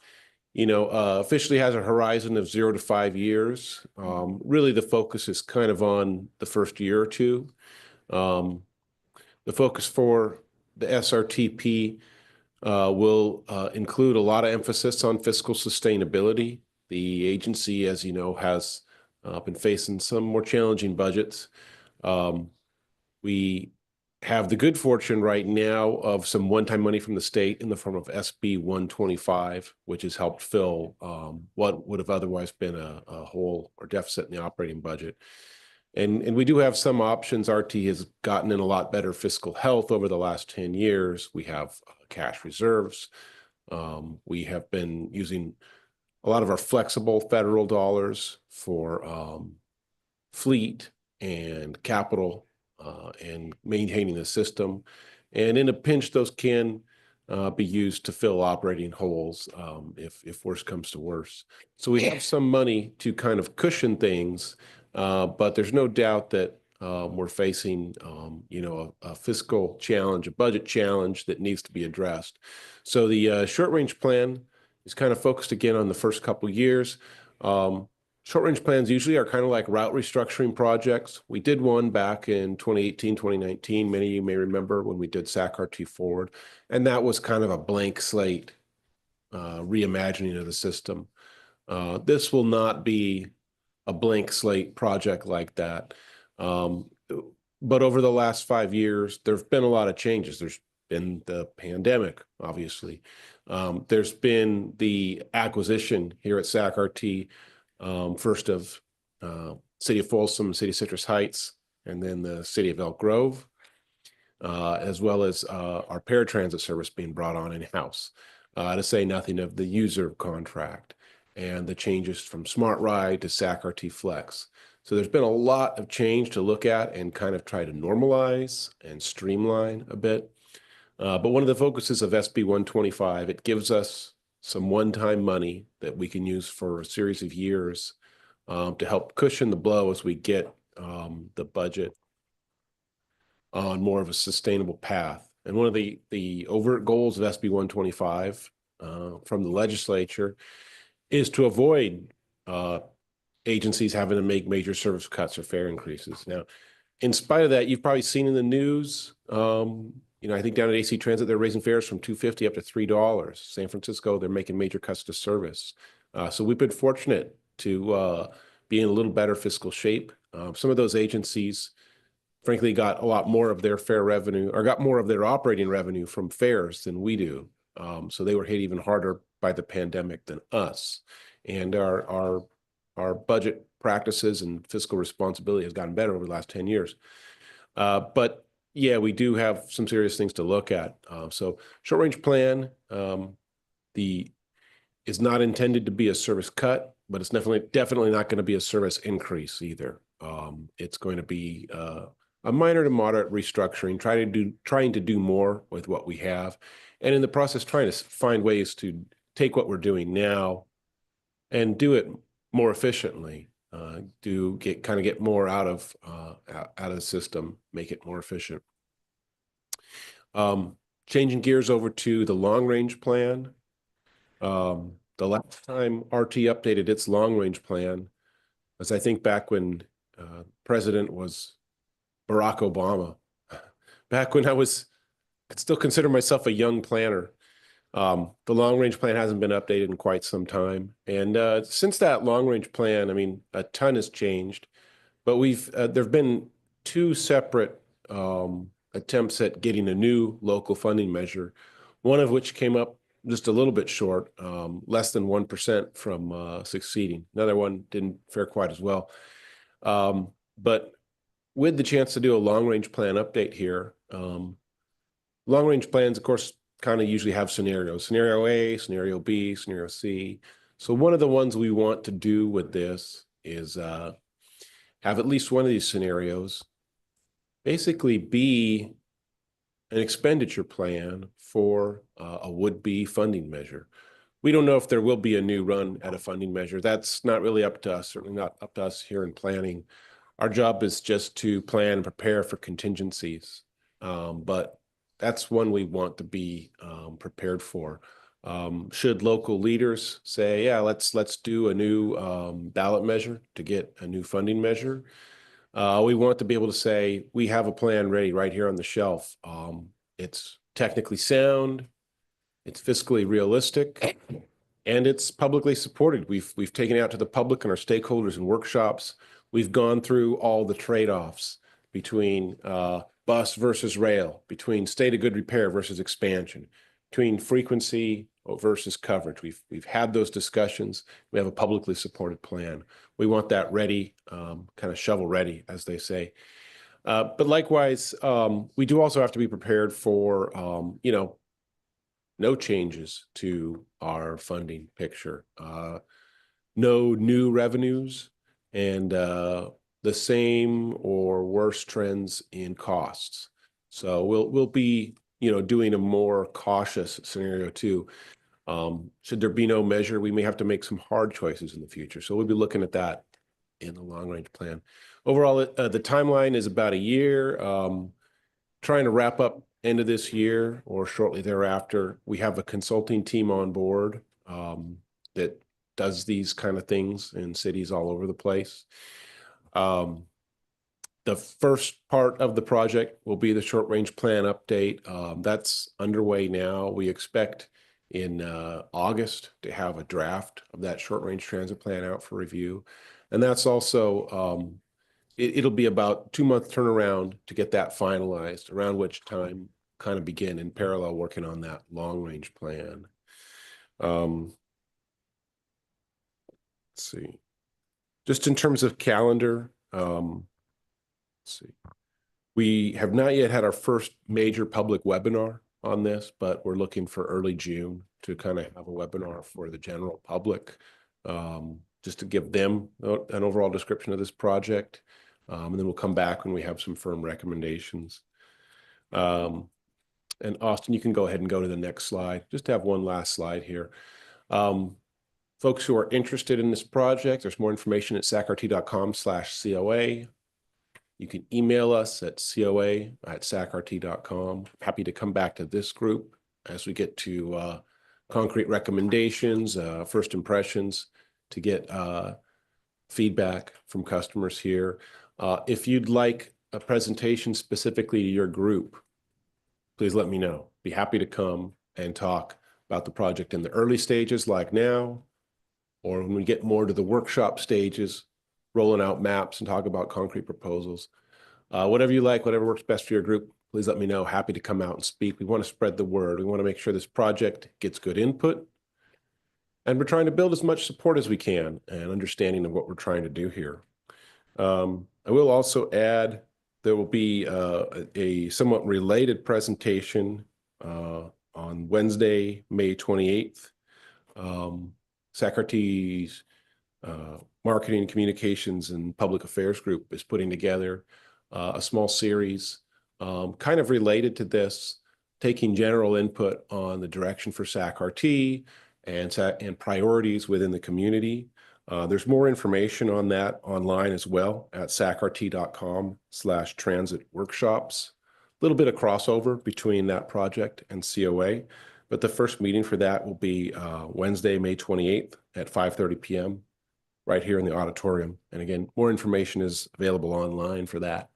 officially has a horizon of 0 to 5 years. Really, the focus is kind of on the first year or two. The focus for the SRTP will include a lot of emphasis on fiscal sustainability. The agency, as you know, has been facing some more challenging budgets. We have the good fortune right now of some one-time money from the state in the form of SB 125, which has helped fill what would have otherwise been a hole or deficit in the operating budget. And we do have some options. RT has gotten in a lot better fiscal health over the last 10 years. We have cash reserves. We have been using a lot of our flexible federal dollars for fleet and capital and maintaining the system. And in a pinch, those can be used to fill operating holes if worse comes to worse. So we have some money to kind of cushion things, but there's no doubt that we're facing, a fiscal challenge, a budget challenge that needs to be addressed. So the short-range plan is kind of focused again on the first couple of years. Short-range plans usually are kind of like route restructuring projects. We did one back in 2018, 2019. Many of you may remember when we did SAC-RT Forward, and that was kind of a blank slate reimagining of the system. This will not be a blank slate project like that. But over the last 5 years, there have been a lot of changes. There's been the pandemic, obviously. There's been the acquisition here at SAC-RT, first of City of Folsom, City of Citrus Heights, and then the City of Elk Grove, as well as our paratransit service being brought on in-house, to say nothing of the user contract and the changes from Smart Ride to SAC-RT Flex. So there's been a lot of change to look at and kind of try to normalize and streamline a bit. But one of the focuses of SB 125, it gives us some one-time money that we can use for a series of years to help cushion the blow as we get the budget on more of a sustainable path. And one of the overt goals of SB 125 from the legislature is to avoid agencies having to make major service cuts or fare increases. Now, in spite of that, you've probably seen in the news, I think down at AC Transit, they're raising fares from $2.50 up to $3. San Francisco, they're making major cuts to service. So we've been fortunate to be in a little better fiscal shape. Some of those agencies, frankly, got a lot more of their fare revenue, or got more of their operating revenue from fares than we do. So they were hit even harder by the pandemic than us. And our budget practices and fiscal responsibility has gotten better over the last 10 years. But yeah, we do have some serious things to look at. So short-range plan is not intended to be a service cut, but it's definitely not going to be a service increase either. It's going to be a minor to moderate restructuring, trying to do more with what we have, and in the process, trying to find ways to take what we're doing now and do it more efficiently. Get more out of the system, make it more efficient. Changing gears over to the long range plan. The last time RT updated its long range plan was, I think, back when President was Barack Obama. Back when I could still consider myself a young planner. The long-range plan hasn't been updated in quite some time. And since that long-range plan, I mean, a ton has changed. But there have been two separate attempts at getting a new local funding measure, one of which came up just a little bit short, less than 1% from succeeding. Another one didn't fare quite as well. But with the chance to do a long-range plan update here, long-range plans, of course, kind of usually have scenarios. Scenario A, scenario B, scenario C. So one of the ones we want to do with this is have at least one of these scenarios basically be an expenditure plan for a would-be funding measure. We don't know if there will be a new run at a funding measure. That's not really up to us, certainly not up to us here in planning. Our job is just to plan and prepare for contingencies. But that's one we want to be prepared for. Should local leaders say, yeah, let's do a new ballot measure to get a new funding measure, we want to be able to say, we have a plan ready right here on the shelf. It's technically sound, it's fiscally realistic, and it's publicly supported. We've taken it out to the public and our stakeholders in workshops. We've gone through all the trade-offs between bus versus rail, between state of good repair versus expansion, between frequency versus coverage. We've had those discussions. We have a publicly supported plan. We want that ready, kind of shovel ready, as they say. But likewise, we do also have to be prepared for, no changes to our funding picture, no new revenues, and the same or worse trends in costs. So we'll be, doing a more cautious scenario too. Should there be no measure, we may have to make some hard choices in the future. So we'll be looking at that in the long range plan. Overall, the timeline is about a year. Trying to wrap up end of this year or shortly thereafter. We have a consulting team on board that does these kind of things in cities all over the place. The first part of the project will be the short range plan update. That's underway now. We expect in August to have a draft of that short range transit plan out for review. And that's also, it'll be about 2-month turnaround to get that finalized, around which time kind of begin in parallel working on that long range plan. Let's see. Just in terms of calendar, let's see. We have not yet had our first major public webinar on this, but we're looking for early June to kind of have a webinar for the general public, just to give them an overall description of this project. And then we'll come back when we have some firm recommendations. And Austin, you can go ahead and go to the next slide. Just to have one last slide here. Folks who are interested in this project, there's more information at sacrt.com/COA. You can email us at coa@sacrt.com. Happy to come back to this group as we get to concrete recommendations, first impressions, to get feedback from customers here. If you'd like a presentation specifically to your group, please let me know. Be happy to come and talk about the project in the early stages like now, or when we get more to the workshop stages, rolling out maps and talk about concrete proposals. Whatever you like, whatever works best for your group, please let me know. Happy to come out and speak. We want to spread the word. We want to make sure this project gets good input. And we're trying to build as much support as we can and understanding of what we're trying to do here. I will also add, there will be a somewhat related presentation on Wednesday, May 28th. Sacrarte's Marketing, Communications, and Public Affairs Group is putting together a small series kind of related to this, taking general input on the direction for SAC-RT and priorities within the community. There's more information on that online as well at sacrt.com/transit workshops. A little bit of crossover between that project and COA, but the first meeting for that will be Wednesday, May 28th at 5:30 p.m. right here in the auditorium. And again, more information is available online for that.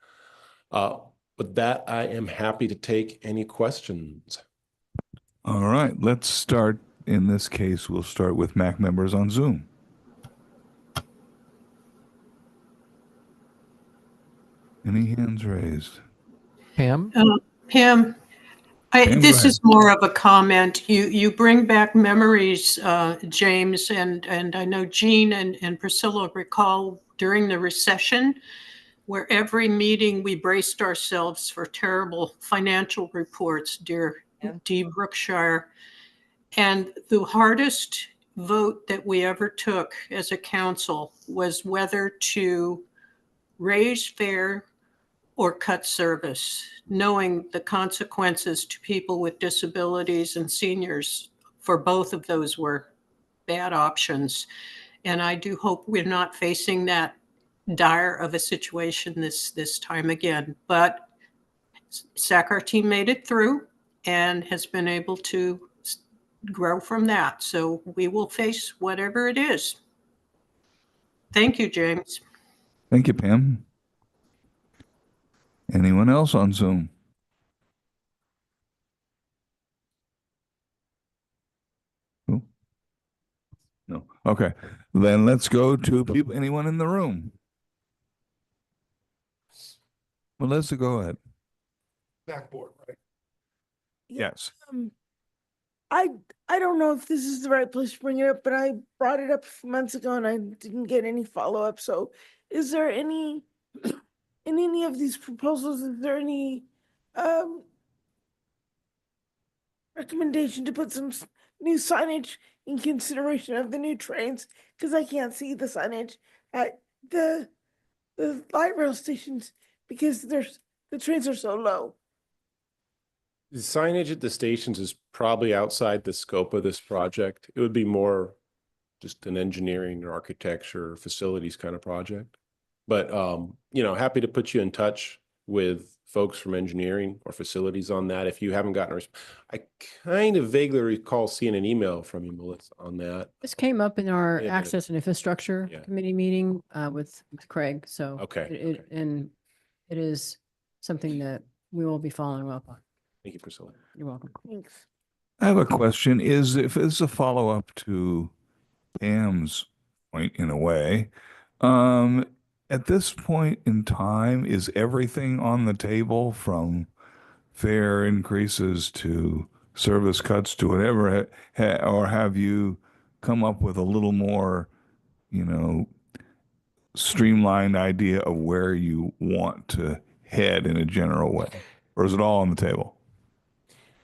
With that, I am happy to take any questions. All right, let's start. In this case, we'll start with MAC members on Zoom. Any hands raised? Pam? Pam, Pam, go this ahead. is more of a comment. You bring back memories, James, and I know Jean and Priscilla recall during the recession, where every meeting we braced ourselves for terrible financial reports, dear Brookshire. And the hardest vote that we ever took as a council was whether to raise fare or cut service, knowing the consequences to people with disabilities and seniors for both of those were bad options. And I do hope we're not facing that dire of a situation this time again. But SAC-RT made it through and has been able to grow from that. So we will face whatever it is. Thank you, James. Thank you, Pam. Anyone else on Zoom? No. Okay. Then let's go to people. Anyone in the room? Melissa, go ahead. Backboard, right? Yes. I don't know if this is the right place to bring it up, but I brought it up a few months ago and I didn't get any follow-up. So is there any, in any of these proposals, is there any recommendation to put some new signage in consideration of the new trains? Because I can't see the signage at the light rail stations because the trains are so low. The signage at the stations is probably outside the scope of this project. It would be more just an engineering or architecture or facilities kind of project. But, you know, happy to put you in touch with folks from engineering or facilities on that. If you haven't gotten, I kind of vaguely recall seeing an email from you, Melissa, on that. This came up in our Yeah. Access and Infrastructure Yeah. Committee meeting with Craig, so. Okay, And it is something that we will be following up on. Thank you, Priscilla. You're welcome. Thanks. I have a question. If it's a follow-up to Pam's point in a way, at this point in time, is everything on the table from fare increases to service cuts to whatever, or have you come up with a little more, you know, streamlined idea of where you want to head in a general way? Or is it all on the table?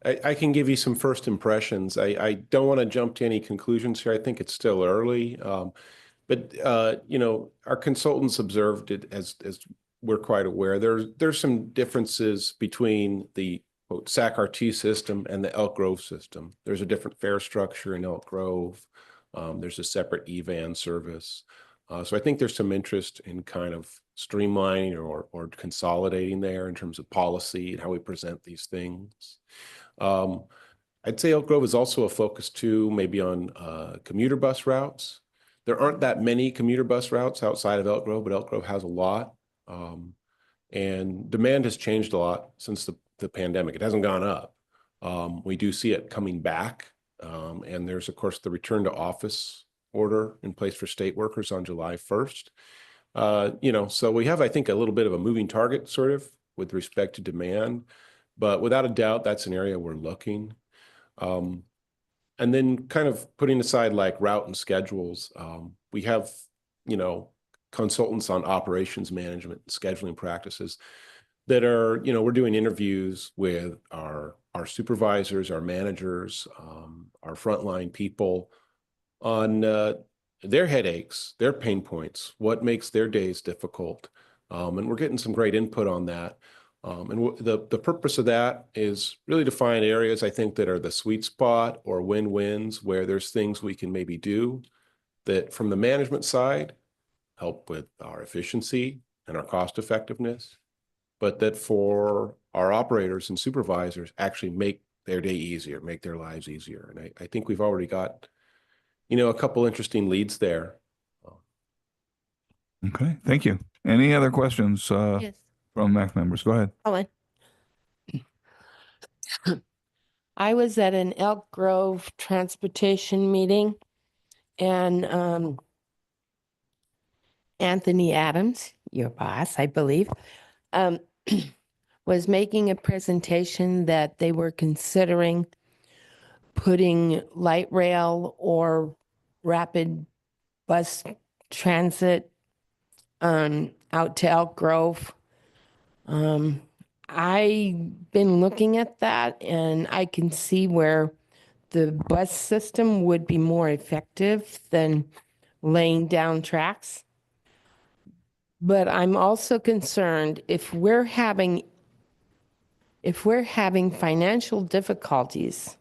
I can give you some first impressions. I don't want to jump to any conclusions here. I think it's still early. But you know, our consultants observed it as we're quite aware. There's some differences between the quote, SAC-RT system and the Elk Grove system. There's a different fare structure in Elk Grove. There's a separate EVAN service. So I think there's some interest in kind of streamlining or consolidating there in terms of policy and how we present these things. I'd say Elk Grove is also a focus too, maybe on commuter bus routes. There aren't that many commuter bus routes outside of Elk Grove, but Elk Grove has a lot. And demand has changed a lot since the pandemic. It hasn't gone up. We do see it coming back. And there's, of course, the return to office order in place for state workers on July 1st. You know, so we have, I think, a little bit of a moving target sort of with respect to demand. But without a doubt, that's an area we're looking. And then kind of putting aside like route and schedules, we have, you know, consultants on operations management and scheduling practices that are, you know, we're doing interviews with our supervisors, our managers, our frontline people on their headaches, their pain points, what makes their days difficult. And we're getting some great input on that. And the purpose of that is really to find areas, I think, that are the sweet spot or win-wins where there's things we can maybe do that from the management side help with our efficiency and our cost effectiveness, but that for our operators and supervisors actually make their day easier, make their lives easier. And I think we've already got, you know, a couple interesting leads there. Okay, thank you. Any other questions Yes. from MAC members? Go ahead. Ellen. I was at an Elk Grove transportation meeting and Anthony Adams, your boss, I believe, was making a presentation that they were considering putting light rail or rapid bus transit out to Elk Grove. I've been looking at that and I can see where the bus system would be more effective than laying down tracks. But I'm also concerned if we're having financial difficulties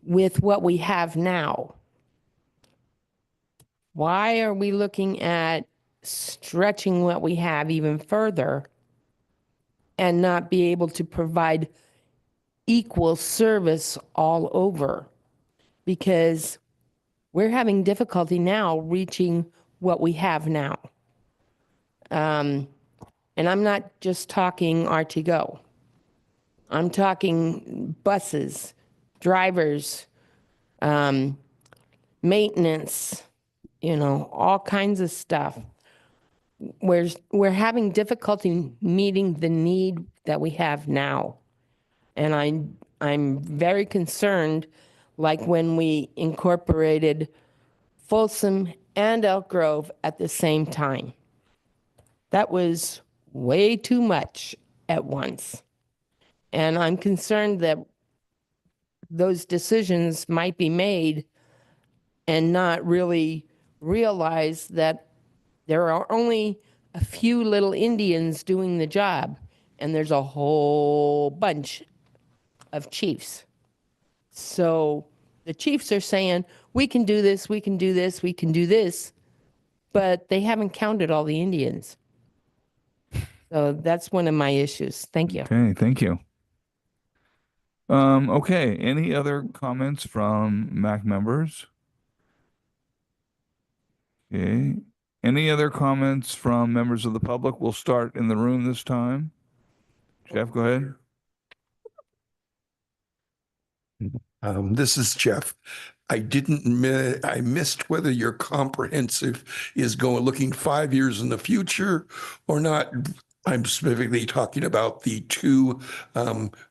with what we have now, why are we looking at stretching what we have even further and not be able to provide equal service all over? Because we're having difficulty now reaching what we have now. And I'm not just talking RTGO. I'm talking buses, drivers, maintenance, you know, all kinds of stuff. We're having difficulty meeting the need that we have now. And I'm very concerned, like when we incorporated Folsom and Elk Grove at the same time. That was way too much at once. And I'm concerned that those decisions might be made and not really realize that there are only a few little Indians doing the job, and there's a whole bunch of chiefs. So the chiefs are saying, we can do this, we can do this, we can do this, but they haven't counted all the Indians. So that's one of my issues. Thank you. Okay, thank you. Okay, any other comments from MAC members? Okay. Any other comments from members of the public? We'll start in the room this time. Jeff, go ahead. This is Jeff. I missed whether your comprehensive is looking 5 years in the future or not. I'm specifically talking about the two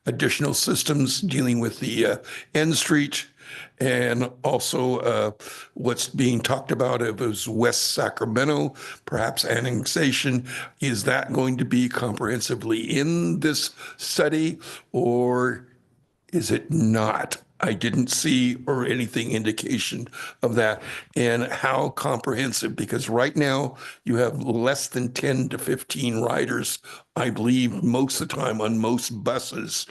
additional systems dealing with the N Street, and also what's being talked about is West Sacramento, perhaps annexation. Is that going to be comprehensively in this study, or is it not? I didn't see or anything indication of that. And how comprehensive, because right now you have less than 10 to 15 riders, I believe, most of the time on most buses.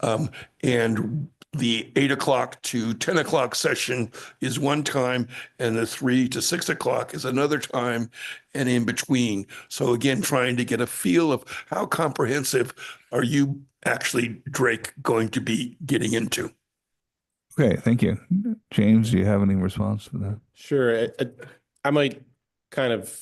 And the 8 o'clock to 10 o'clock session is one time, and the 3 to 6 o'clock is another time, and in between. So again, trying to get a feel of how comprehensive are you actually, Drake, going to be getting into? Okay, thank you. James, do you have any response to that? Sure. I might kind of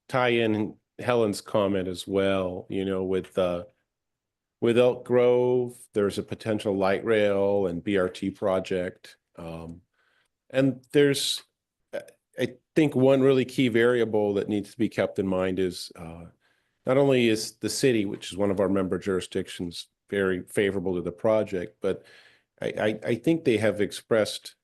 tie in Helen's comment as well. You know, with Elk Grove, there's a potential light rail and BRT project. And there's, I think, one really key variable that needs to be kept in mind is not only is the city, which is one of our member jurisdictions, very favorable to the project, but I think they have expressed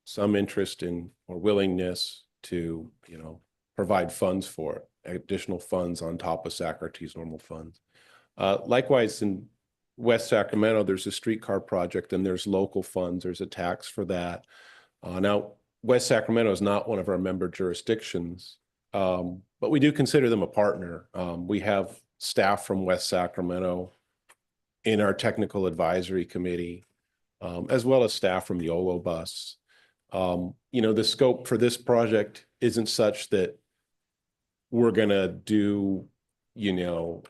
some interest in or willingness to, you know, provide funds for it, additional funds on top of SACRT's normal funds. Likewise, in West Sacramento, there's a streetcar project and there's local funds. There's a tax for that. Now, West Sacramento is not one of our member jurisdictions, but we do consider them a partner. We have staff from West Sacramento in our technical advisory committee, as well as staff from the OLO bus. You know, the scope for this project isn't such that we're gonna do, you know,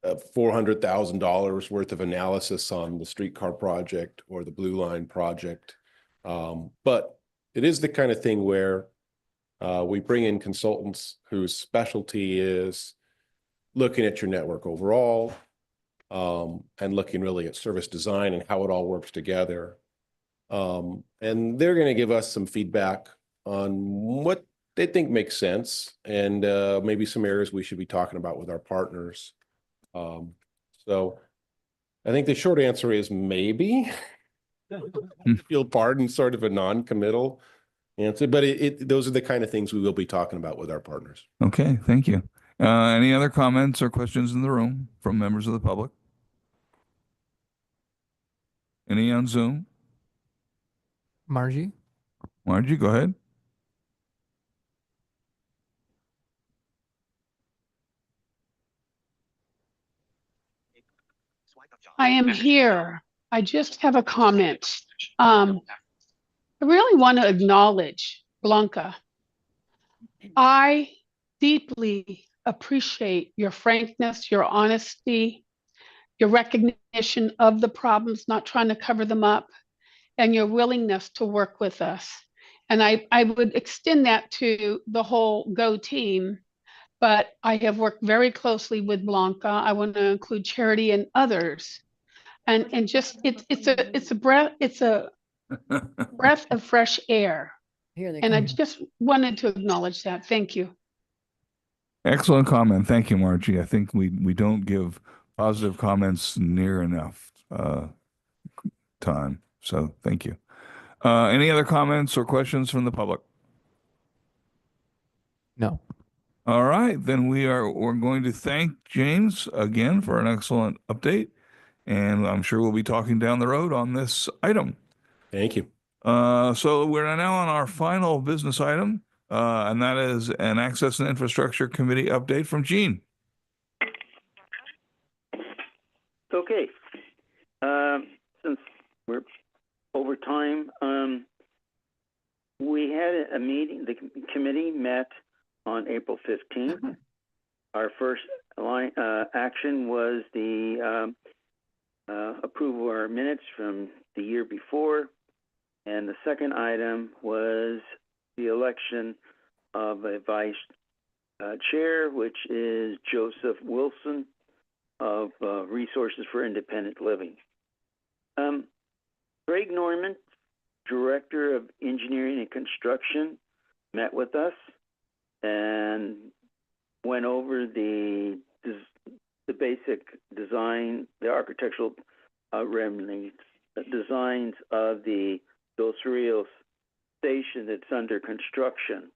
$400,000 worth of analysis on the streetcar project or the Blue Line project. But it is the kind of thing where we bring in consultants whose specialty is looking at your network overall, and looking really at service design and how it all works together. And they're going to give us some feedback on what they think makes sense, and maybe some areas we should be talking about with our partners. So I think the short answer is maybe. If you'll pardon sort of a non-committal answer, but those are the kind of things we will be talking about with our partners. Okay, thank you. Any other comments or questions in the room from members of the public? Any on Zoom? Margie? Margie, go ahead. I am here. I just have a comment. I really want to acknowledge Blanca. I deeply appreciate your frankness, your honesty, your recognition of the problems, not trying to cover them up, and your willingness to work with us. And I would extend that to the whole GO team, but I have worked very closely with Blanca. I want to include Charity and others. And just it's a breath of fresh air. And I just wanted to acknowledge that. Thank you. Excellent comment. Thank you, Margie. I think we don't give positive comments near enough time. So thank you. Any other comments or questions from the public? No. All right, then we're going to thank James again for an excellent update, and I'm sure we'll be talking down the road on this item. Thank you. So we're now on our final business item, and that is an Access and Infrastructure Committee update from Gene. Okay. Since we're over time, we had a meeting, the committee met on April 15th. Our first action was the approval of our minutes from the year before. And the second item was the election of a vice chair, which is Joseph Wilson of Resources for Independent Living. Greg Norman, Director of Engineering and Construction, met with us and went over the basic design, the architectural designs of the Dos Rios station that's under construction.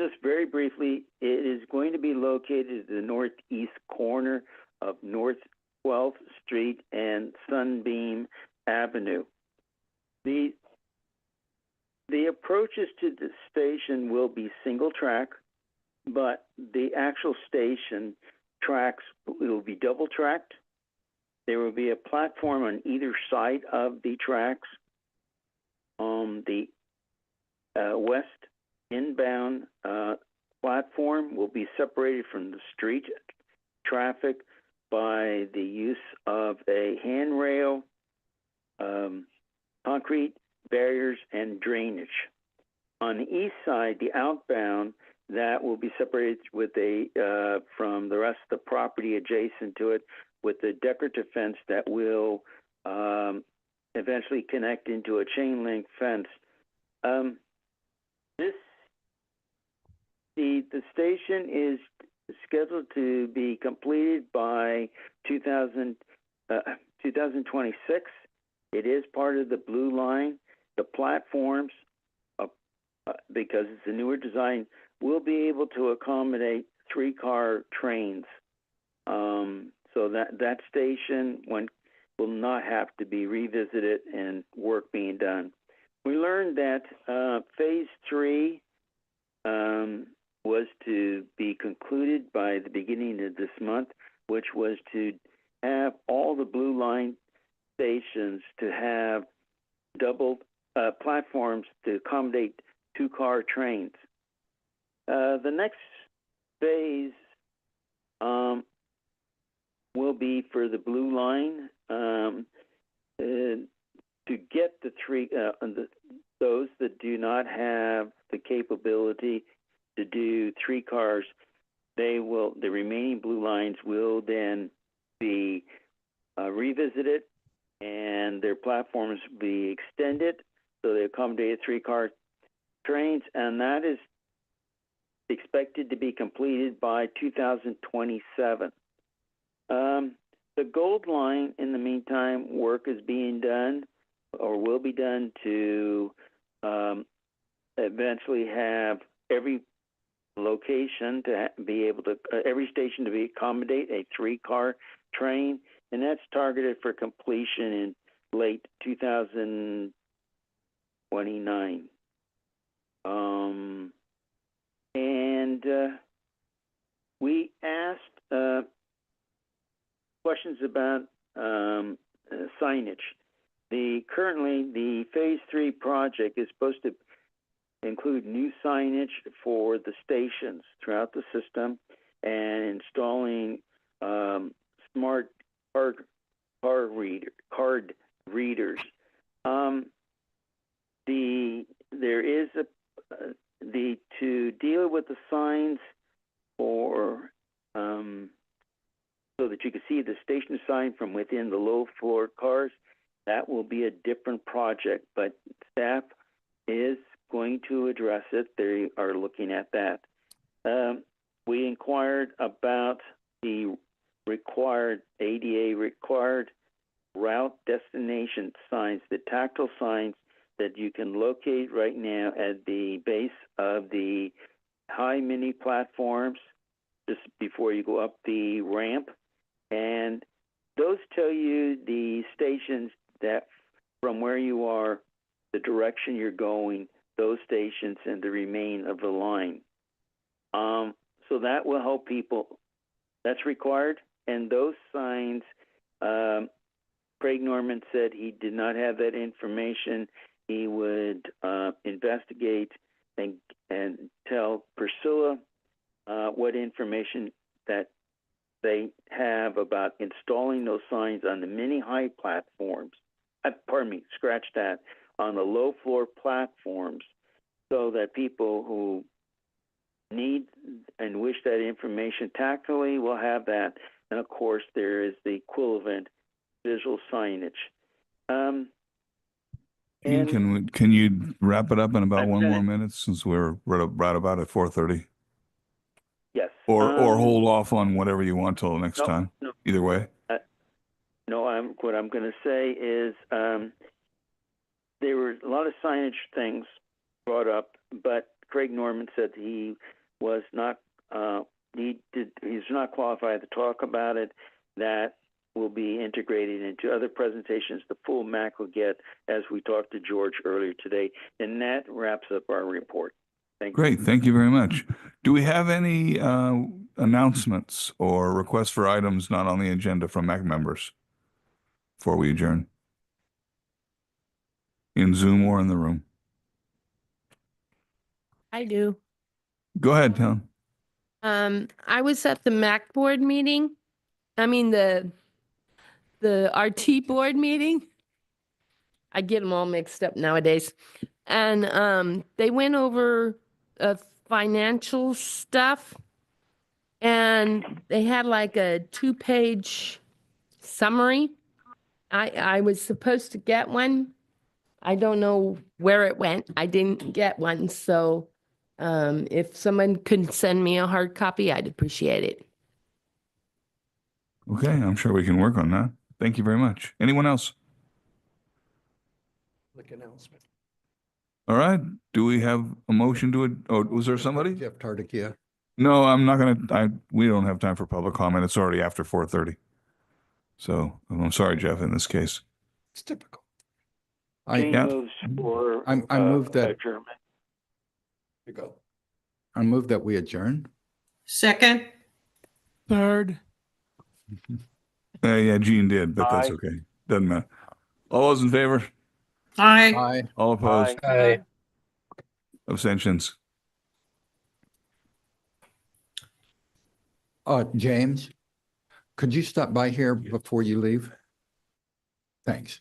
Just very briefly, it is going to be located at the northeast corner of North 12th Street and Sunbeam Avenue. The approaches to the station will be single track, but the actual station tracks will be double tracked. There will be a platform on either side of the tracks. The west inbound platform will be separated from the street traffic by the use of a handrail, concrete barriers, and drainage. On the east side, the outbound, that will be separated with from the rest of the property adjacent to it with a decorative fence that will eventually connect into a chain link fence. The station is scheduled to be completed by 2026. It is part of the Blue Line. The platforms, because it's a newer design, will be able to accommodate 3-car trains. So that station will not have to be revisited and work being done. We learned that phase 3 was to be concluded by the beginning of this month, which was to have all the Blue Line stations to have double platforms to accommodate 2-car trains. The next phase will be for the Blue Line to get the those that do not have the capability to do 3 cars. The remaining Blue Lines will then be revisited and their platforms be extended so they accommodate 3-car trains, and that is expected to be completed by 2027. The Gold Line, in the meantime, work is being done or will be done to eventually have every location to be able to, every station to accommodate a 3-car train, and that's targeted for completion in late 2029. We asked questions about signage. Currently, the Phase 3 project is supposed to include new signage for the stations throughout the system and installing smart card readers. There is to deal with the signs for so that you can see the station sign from within the low floor cars. That will be a different project, but staff is going to address it. They are looking at that. We inquired about the ADA required route destination signs, the tactile signs that you can locate right now at the base of the high mini platforms just before you go up the ramp. And those tell you the stations that from where you are, the direction you're going, those stations and the remain of the line. So that will help people. That's required. And those signs Craig Norman said he did not have that information. He would investigate and tell Priscilla what information that they have about installing those signs on the mini high platforms. Pardon me, scratch that, on the low floor platforms, so that people who need and wish that information tactily will have that. And of course, there is the equivalent visual signage. Gene, can you wrap it up in about one more minute since we're right about at 4:30? Yes. Or hold off on whatever you want till next time. No. Either way. No, what I'm going to say is there were a lot of signage things brought up, but Craig Norman said he was not he's not qualified to talk about it. That will be integrated into other presentations the full MAC will get, as we talked to George earlier today. And that wraps up our report. Thank you. Great. Thank you very much. Do we have any announcements or requests for items not on the agenda from MAC members before we adjourn? In Zoom or in the room? I do. Go ahead, Tom. I was at the MAC board meeting. I mean, the RT board meeting. I get them all mixed up nowadays. And they went over financial stuff, and they had like a 2-page summary. I was supposed to get one. I don't know where it went. I didn't get one. So if someone could send me a hard copy, I'd appreciate it. Okay, I'm sure we can work on that. Thank you very much. Anyone else? Like announcement. All right. Do we have a motion to it? Oh, was there somebody? Jeff Tardikia. No, I'm not gonna. We don't have time for public comment. It's already after 4:30. So I'm sorry, Jeff. In this case, It's typical. Jane moves for I move that adjournment. You go. I move that we adjourn. Second. Third. yeah, Gene did, but that's Aye. okay. Doesn't matter. All those in favor? Aye. Aye. All opposed? Aye. Abstentions? James, could you stop by here before you leave? Thanks.